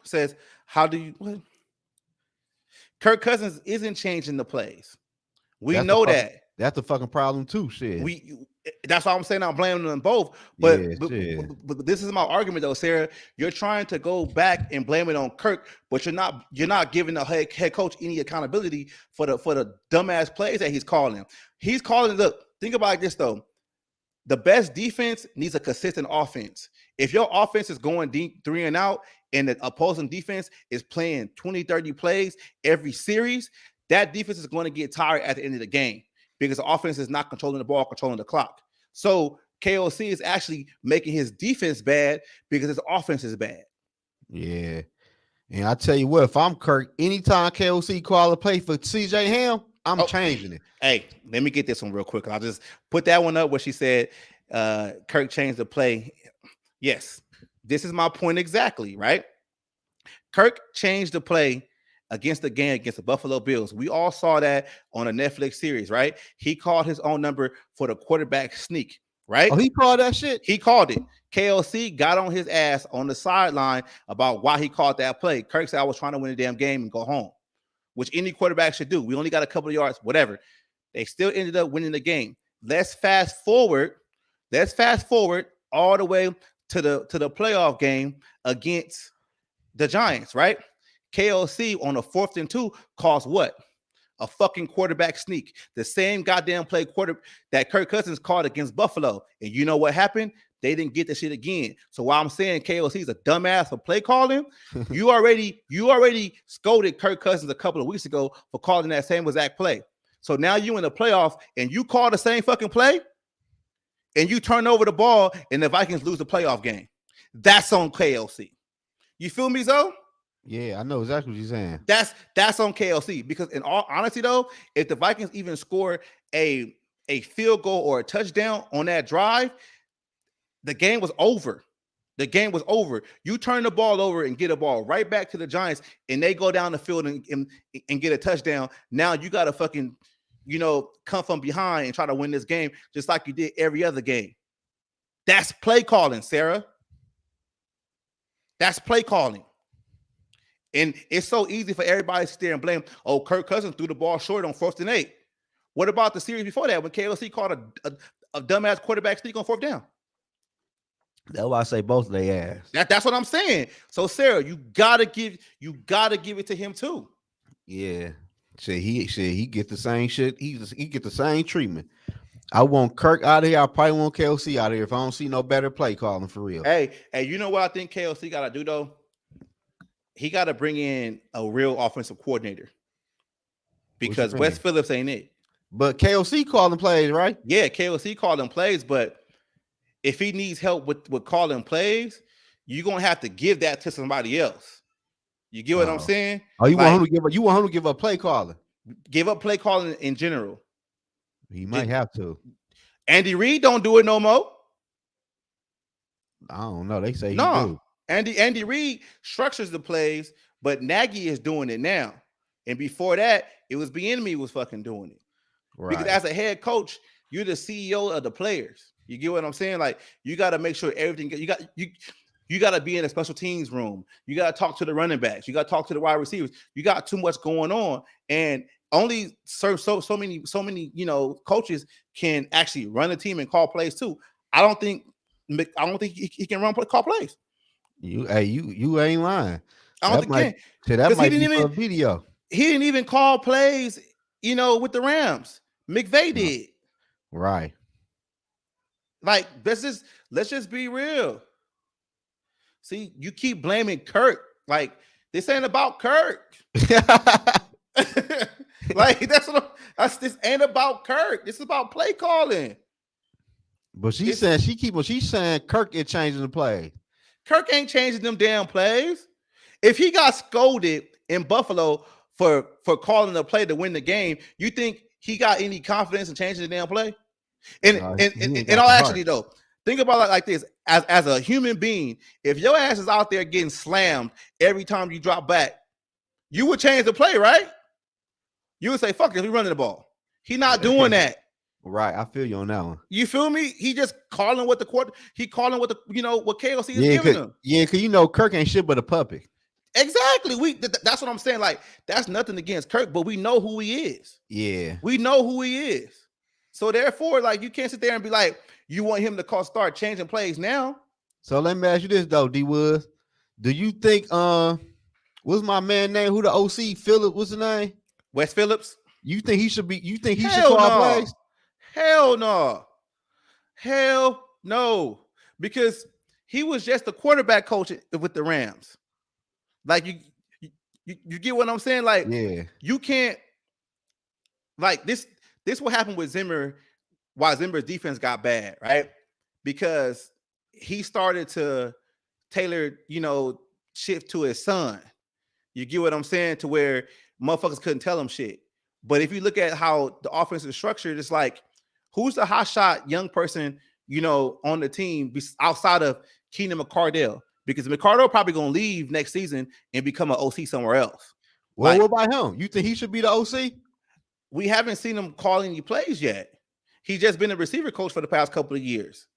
says, how do you what? Kirk Cousins isn't changing the plays. We know that. That's the fucking problem too. Shit. That's why I'm saying I'm blaming them both. But this is my argument though, Sarah. You're trying to go back and blame it on Kirk, but you're not giving the head coach any accountability for the dumbass plays that he's calling. He's calling. Look, think about this though. The best defense needs a consistent offense. If your offense is going deep 3-and-out and the opposing defense is playing 20, 30 plays every series, that defense is going to get tired at the end of the game because the offense is not controlling the ball, controlling the clock. So KOC is actually making his defense bad because his offense is bad. Yeah. And I tell you what, if I'm Kirk, anytime KOC call a play for CJ Ham, I'm changing it. Hey, let me get this one real quick. I'll just put that one up where she said Kirk changed the play. Yes, this is my point exactly, right? Kirk changed the play against the game against the Buffalo Bills. We all saw that on a Netflix series, right? He called his own number for the quarterback sneak, right? Oh, he called that shit? He called it. KLC got on his ass on the sideline about why he called that play. Kirk said, I was trying to win the damn game and go home, which any quarterback should do. We only got a couple of yards, whatever. They still ended up winning the game. Let's fast forward all the way to the playoff game against the Giants, right? KLC on a 4th and 2 calls what? A fucking quarterback sneak. The same goddamn play that Kirk Cousins called against Buffalo. And you know what happened? They didn't get the shit again. So while I'm saying KLC is a dumbass for play calling, you already scolded Kirk Cousins a couple of weeks ago for calling that same exact play. So now you in the playoff and you call the same fucking play and you turn over the ball and the Vikings lose the playoff game. That's on KLC. You feel me, Zoe? Yeah, I know exactly what you're saying. That's on KLC because in all honesty though, if the Vikings even score a field goal or a touchdown on that drive, the game was over. The game was over. You turn the ball over and get a ball right back to the Giants, and they go down the field and get a touchdown. Now you got to fucking, come from behind and try to win this game just like you did every other game. That's play calling, Sarah. That's play calling. And it's so easy for everybody to sit there and blame, oh, Kirk Cousins threw the ball short on 4th and 8. What about the series before that when KLC called a dumbass quarterback sneak on 4th down? That's why I say both of their ass. That's what I'm saying. So Sarah, you gotta give it to him too. Yeah. He get the same shit. He get the same treatment. I want Kirk out of here. I probably want KLC out of here if I don't see no better play calling for real. Hey, you know what I think KLC gotta do though? He gotta bring in a real offensive coordinator. Because Wes Phillips ain't it. But KLC calling plays, right? Yeah, KLC calling plays, but if he needs help with calling plays, you're gonna have to give that to somebody else. You get what I'm saying? Oh, you want him to give up play calling? Give up play calling in general. He might have to. Andy Reid don't do it no more. I don't know. They say he do. Andy Reid structures the plays, but Nagy is doing it now. And before that, it was Bieniemy was fucking doing it. Right. Because as a head coach, you're the CEO of the players. You get what I'm saying? Like you got to make sure everything you got to be in a special teams room. You got to talk to the running backs. You got to talk to the wide receivers. You got too much going on, and only so many coaches can actually run a team and call plays too. I don't think he can call plays. You ain't lying. I don't That think he might can that because might be for a video. he didn't even call plays, with the Rams. McVay No. did. Right. Like, let's just be real. See, you keep blaming Kirk. Like, this ain't about Kirk. Like, this ain't about Kirk. This is about play calling. But she's It's saying she's saying Kirk is changing the play. Kirk ain't changing them damn plays. If he got scolded in Buffalo for calling a play to win the game, you think he got any confidence in changing the damn play? And No, and, he and, ain't and got all the actually heart. though, think about it like this: as a human being, if your ass is out there getting slammed every time you drop back, you would change the play, right? You would say, "Fuck it, we running the ball." He not doing that. Right. I feel you on that one. You feel me? He just calling what the court. He calling what the what KOC is Yeah, giving him. cause Kirk ain't shit but a puppet. Exactly. That's what I'm saying. Like, that's nothing against Kirk, but we know who he is. Yeah. We know who he is. So therefore, like, you can't sit there and be like, you want him to start changing plays now. So let me ask you this though, D Woods. Do you think what's my man name? Who the OC? Phillip, what's the name? Wes Phillips? You think he should Hell call no. plays? Hell no. Hell no. Because he was just a quarterback coach with the Rams. Like, you get what I'm saying? Like, Yeah. you can't, like, this what happened with Zimmer, why Zimmer's defense got bad, right? Because he started to tailor, shift to his son. You get what I'm saying? To where motherfuckers couldn't tell him shit. But if you look at how the offense is structured, it's like, who's the hot shot young person, on the team outside of Keenan McCardell? Because McCardell probably gonna leave next season and become an OC somewhere else. Well, what about him? You think he should be the OC? We haven't seen him call any plays yet. He's just been a receiver coach for the past couple of years.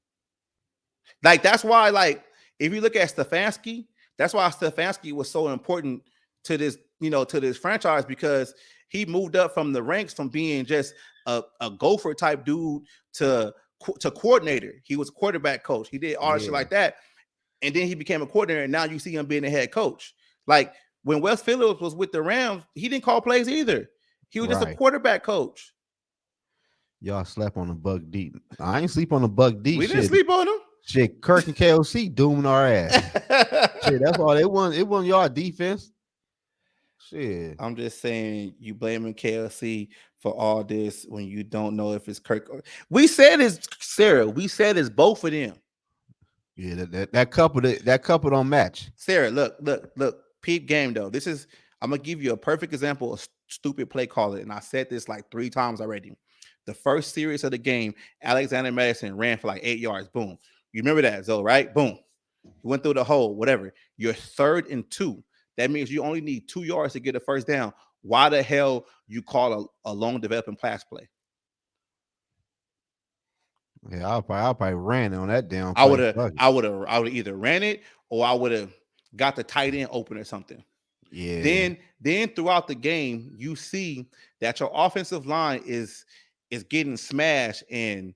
Like, that's why, like, if you look at Stefanski, that's why Stefanski was so important to this, to this franchise, because he moved up from the ranks from being just a gopher type dude to coordinator. He was quarterback coach. He did all that shit like that. And then he became a coordinator, and now you see him being a head coach. Like, when Wes Phillips was with the Rams, he didn't call plays either. He was just a quarterback coach. Y'all slept on the Buck D. I ain't sleep on the Buck D. We didn't sleep on him. Shit, Kirk and KOC dooming our ass. Shit, that's all they want. It wasn't y'all defense. Shit. I'm just saying, you blaming KLC for all this when you don't know if it's Kirk. We said it's Sarah. We said it's both of them. Yeah, that couple don't match. Sarah, look. Peep game though. I'm gonna give you a perfect example of stupid play calling, and I said this like 3 times already. The first series of the game, Alexander Madison ran for like 8 yards. Boom. You remember that, Zoe, right? Boom. You went through the hole, whatever. You're 3rd and 2. That means you only need 2 yards to get a first down. Why the hell you call a long developing pass play? Yeah, I'll probably ran on that damn play. I would have either ran it, or I would have got the tight end open or something. Yeah. Then throughout the game, you see that your offensive line is getting smashed, and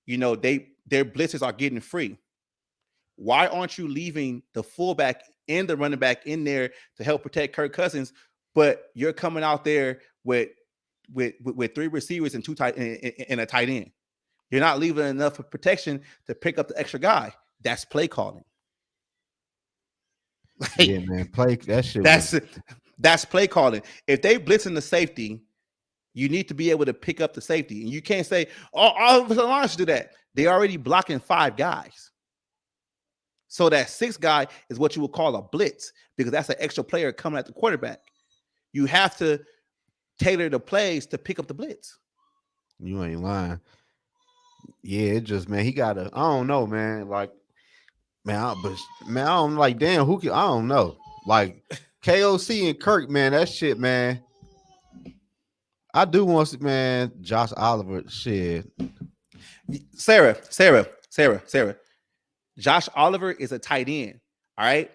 their blitzes are getting free. Why aren't you leaving the fullback and the running back in there to help protect Kirk Cousins? But you're coming out there with 3 receivers and 2 tight and a tight end. You're not leaving enough of protection to pick up the extra guy. That's play calling. Like, yeah, man, play that shit. That's play calling. If they blitzing the safety, you need to be able to pick up the safety, and you can't say, "Oh, all of the line should do that." They already blocking 5 guys. So that 6th guy is what you would call a blitz, because that's an extra player coming at the quarterback. You have to tailor the plays to pick up the blitz. You ain't lying. Yeah, it just, man, he got I don't know, man. Like, man, I don't like, damn, I don't know. Like, KOC and Kirk, man, that shit, man. I do want to, man, Josh Oliver, shit. Sarah. Josh Oliver is a tight end. All right.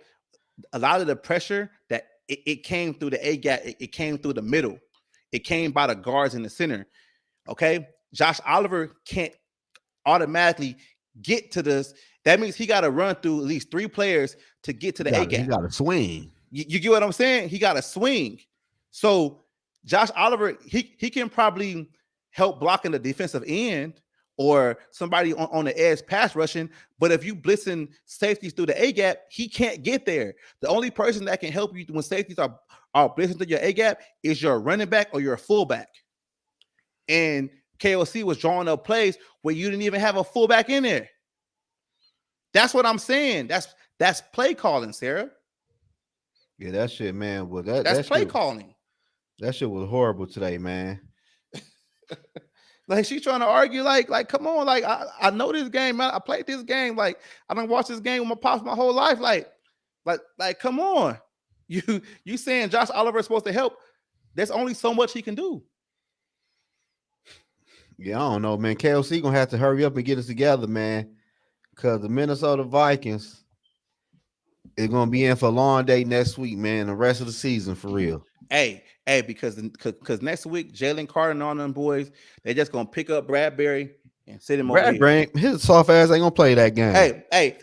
A lot of the pressure that it came through the A gap, it came through the middle. It came by the guards in the center. Okay. Josh Oliver can't automatically get to this. That means he got to run through at least 3 players to get to the A gap. He got to swing. You get what I'm saying? He got a swing. So Josh Oliver, he can probably help blocking the defensive end or somebody on the edge pass rushing. But if you blitzing safeties through the A gap, he can't get there. The only person that can help you when safeties are blitzing through your A gap is your running back or your fullback. And KOC was drawing up plays where you didn't even have a fullback in there. That's what I'm saying. That's play calling, Sarah. Yeah, that shit, man. Well, That's play calling. That shit was horrible today, man. Like she's trying to argue, like, come on, like I know this game, man. I played this game, like I done watched this game with my pops my whole life, like, come on. You saying Josh Oliver is supposed to help? There's only so much he can do. Yeah, I don't know, man. KOC gonna have to hurry up and get us together, man, because the Minnesota Vikings is gonna be in for a long day next week, man. The rest of the season, for real. Hey, because next week Jalen Carter and all them boys, they just gonna pick up Bradbury and sit him over here. Bradbury, his soft ass ain't gonna play that game. Hey.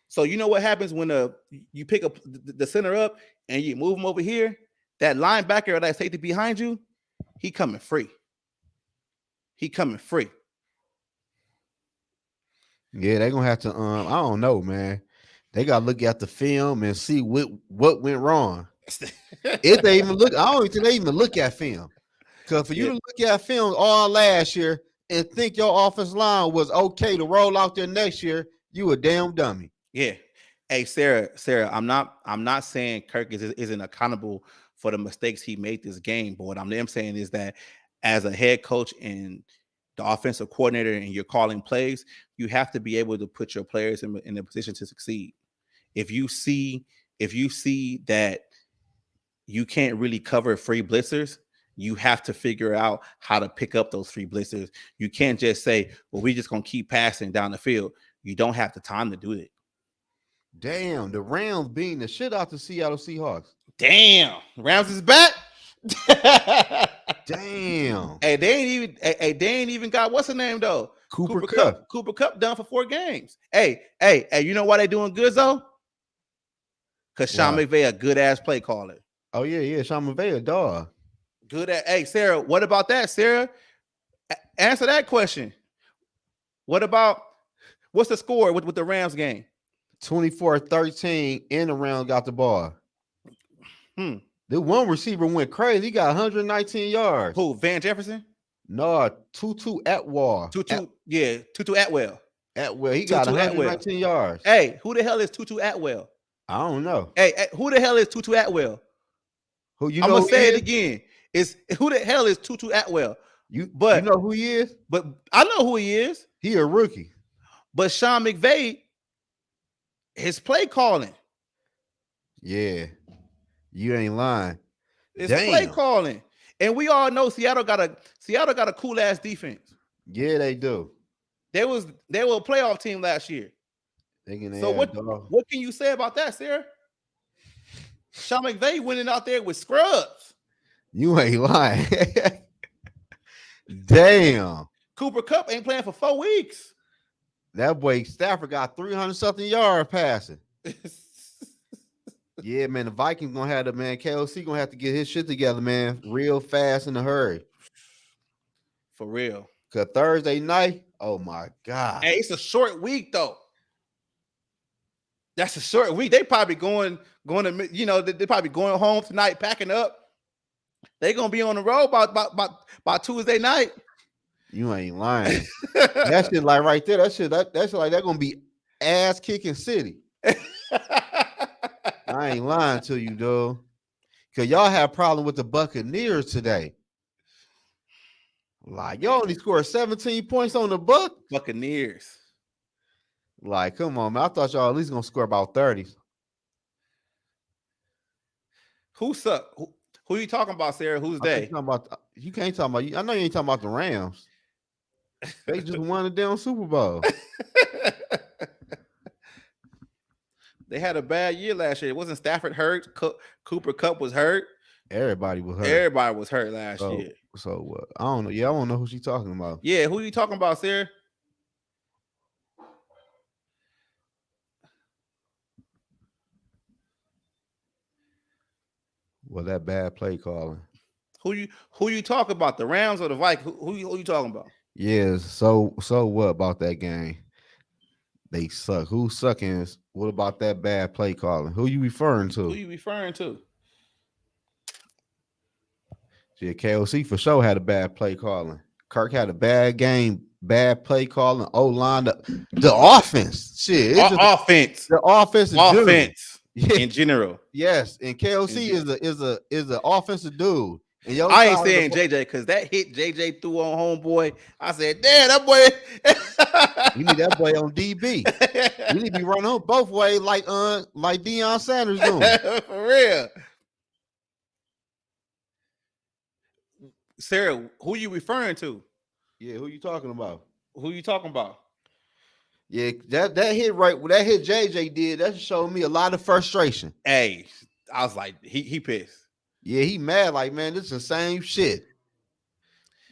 So you know what happens when you pick up the center up and you move him over here? That linebacker or that safety behind you, he coming free. He coming free. Yeah, they gonna have to. I don't know, man. They gotta look at the film and see what went wrong. If they even look, I don't even think they even look at film. Because for you to look at film all last year and think your offensive line was okay to roll out there next year, you a damn dummy. Yeah. Hey, Sarah, I'm not saying Kirk isn't accountable for the mistakes he made this game, but what I'm saying is that as a head coach and the offensive coordinator and you're calling plays, you have to be able to put your players in a position to succeed. If you see that you can't really cover free blitzers, you have to figure out how to pick up those free blitzers. You can't just say, well, we're just going to keep passing down the field. You don't have the time to do it. Damn, the Rams beating the shit out the Seattle Seahawks. Damn, Rams is back. Damn. Hey, they ain't even got what's the name though? Cooper Kupp. Cooper Kupp done for 4 games. Hey, you know why they doing good though? Because Sean McVay a good ass play caller. Oh yeah, Sean McVay a dog. Good at. Hey, Sarah, what about that, Sarah? Answer that question. What's the score with the Rams game? 24-13 in the round got the ball. The one receiver went crazy. He got 119 yards. Who? Van Jefferson? No, Tutu Atwell. Tutu Atwell. Atwell. He got 119 yards. Hey, who the hell is Tutu Atwell? I don't know. Hey, who the hell is Tutu Atwell? Who you I'm know? gonna say it again. Who the hell is Tutu Atwell? You know who he is? But I know who he is. He a rookie. But Sean McVay, his play calling. Yeah. You ain't lying. It's play calling. And we all know Seattle got a cool ass defense. Yeah, they do. They were a playoff team last year. So what can you say about that, Sarah? Sean McVay winning out there with scrubs. You ain't lying. Damn. Cooper Kupp ain't playing for 4 weeks. That boy Stafford got 300-something yards passing. Yeah, man, the Vikings gonna have KOC gonna have to get his shit together, man, real fast in a hurry. For real. Cause Thursday night, oh my God. Hey, it's a short week though. That's a short week. They probably going to, they probably going home tonight, packing up. They gonna be on the road by Tuesday night. You ain't lying. That shit like right there. That's like they're gonna be ass kicking city. I ain't lying to you, dude. Cause y'all have problem with the Buccaneers today. Like y'all only scored 17 points on the Buccaneers. Like, come on, man. I thought y'all at least gonna score about 30. Who suck? Who you talking about, Sarah? Who's they? You can't talk about. I know you ain't talking about the Rams. They just won the damn Super Bowl. They had a bad year last year. Wasn't Stafford hurt? Cooper Kupp was hurt. Everybody was hurt. Everybody was hurt last year. So what? I don't know. Yeah, I don't know who she's talking about. Yeah, who you talking about, Sarah? Well, that bad play calling. Who you talking about? The Rams or the Vikings? Who you talking about? Yes. So what about that game? They suck. Who's sucking? What about that bad play calling? Who you referring Who to? you referring to? Yeah, KOC for sure had a bad play calling. Kirk had a bad game, bad play calling. O line, the offense, shit, it's just Offense, the offense in general. offense Yeah, in general. yes, and In KOC gen- is a offensive dude. And your I ain't side of the saying JJ because that hit JJ threw on homeboy. I said, damn, that boy. we need that boy on DB. We need to be running on both ways like Deion Sanders doing. For real. Sarah, who you referring to? Yeah, who you talking about? Who you talking about? Yeah, that hit right. That hit JJ did. That showed me a lot of frustration. Hey, I was like, he pissed. Yeah, he mad. Like, man, this is the same shit.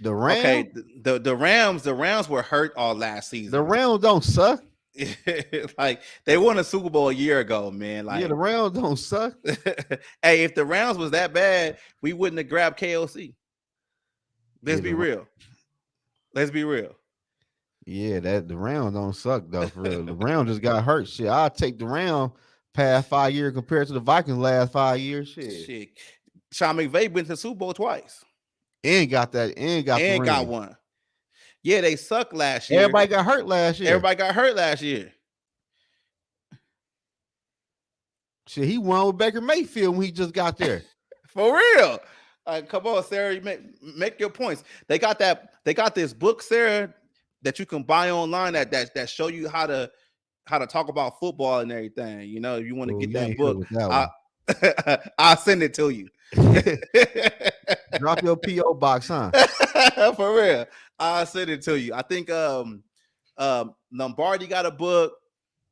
The Rams, Okay, the Rams were hurt all last the season. Rams don't suck. Like they won a Super Bowl a year ago, man. Yeah, Like, the Rams don't suck. hey, if the Rams was that bad, we wouldn't have grabbed KOC. Let's Yeah, be real. Let's be real. yeah, that the Rams don't suck though. For real, the Rams just got hurt. Shit, I'll take the Rams past 5 years compared to the Vikings last 5 years. Shit. Sean McVay been to the Super Bowl twice And got that. And got the and got ring. one. Yeah, they sucked last year. Everybody got hurt last year. Everybody got hurt last year. Shit, he won with Baker Mayfield when he just got there. For real. Come on, Sarah. You make your points. They got this book, Sarah, that you can buy online that show you how to talk about football and everything. You know, if you want to get that book, I'll send it to you. Drop your PO box, huh? For real. I'll send it to you. I think Lombardi got a book.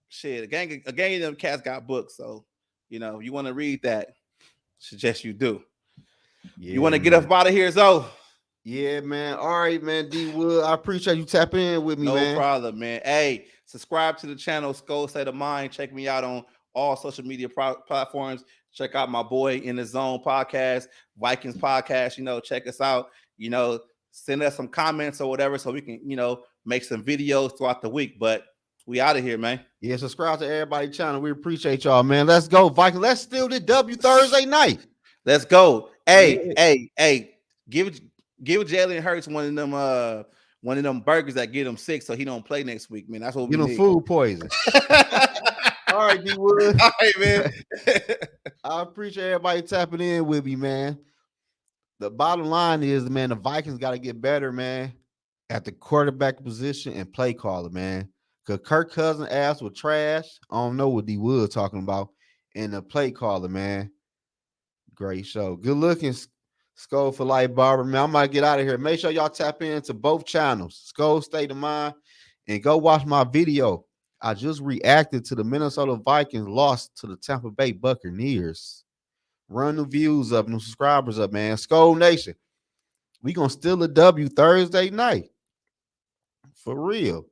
Shit, a gang of them cats got books. So, you know, you want to read that, suggest you do. Yeah, you want to get up out of here, Zoe? Yeah, man. All right, man. D Wood, I appreciate you tapping in with me, man. No problem, man. Hey, subscribe to the channel, Skull State of Mind. Check me out on all social media platforms. Check out my Boy in the Zone podcast, Vikings podcast. You know, check us out. You know, send us some comments or whatever so we can, you know, make some videos throughout the week. But we out of here, man. Yeah, subscribe to everybody's channel. We appreciate y'all, man. Let's go, Vikings. Let's steal the W Thursday night. Let's go. Hey, give Jalen Hurts one of them burgers that get him sick so he don't play next week, man. That's what we need. Food poison. All right, D Wood. All right, man. I appreciate everybody tapping in with me, man. The bottom line is, man, the Vikings got to get better, man, at the quarterback position and play caller, man. Because Kirk Cousins' ass was trash. I don't know what D Wood talking about. And the play caller, man. Great show. Good looking, Skull for Life Barber, man. I might get out of here. Make sure y'all tap into both channels, Skull State of Mind, and go watch my video. I just reacted to the Minnesota Vikings loss to the Tampa Bay Buccaneers. Run the views up and the subscribers up, man. Skull Nation. We gonna steal a W Thursday night. For real.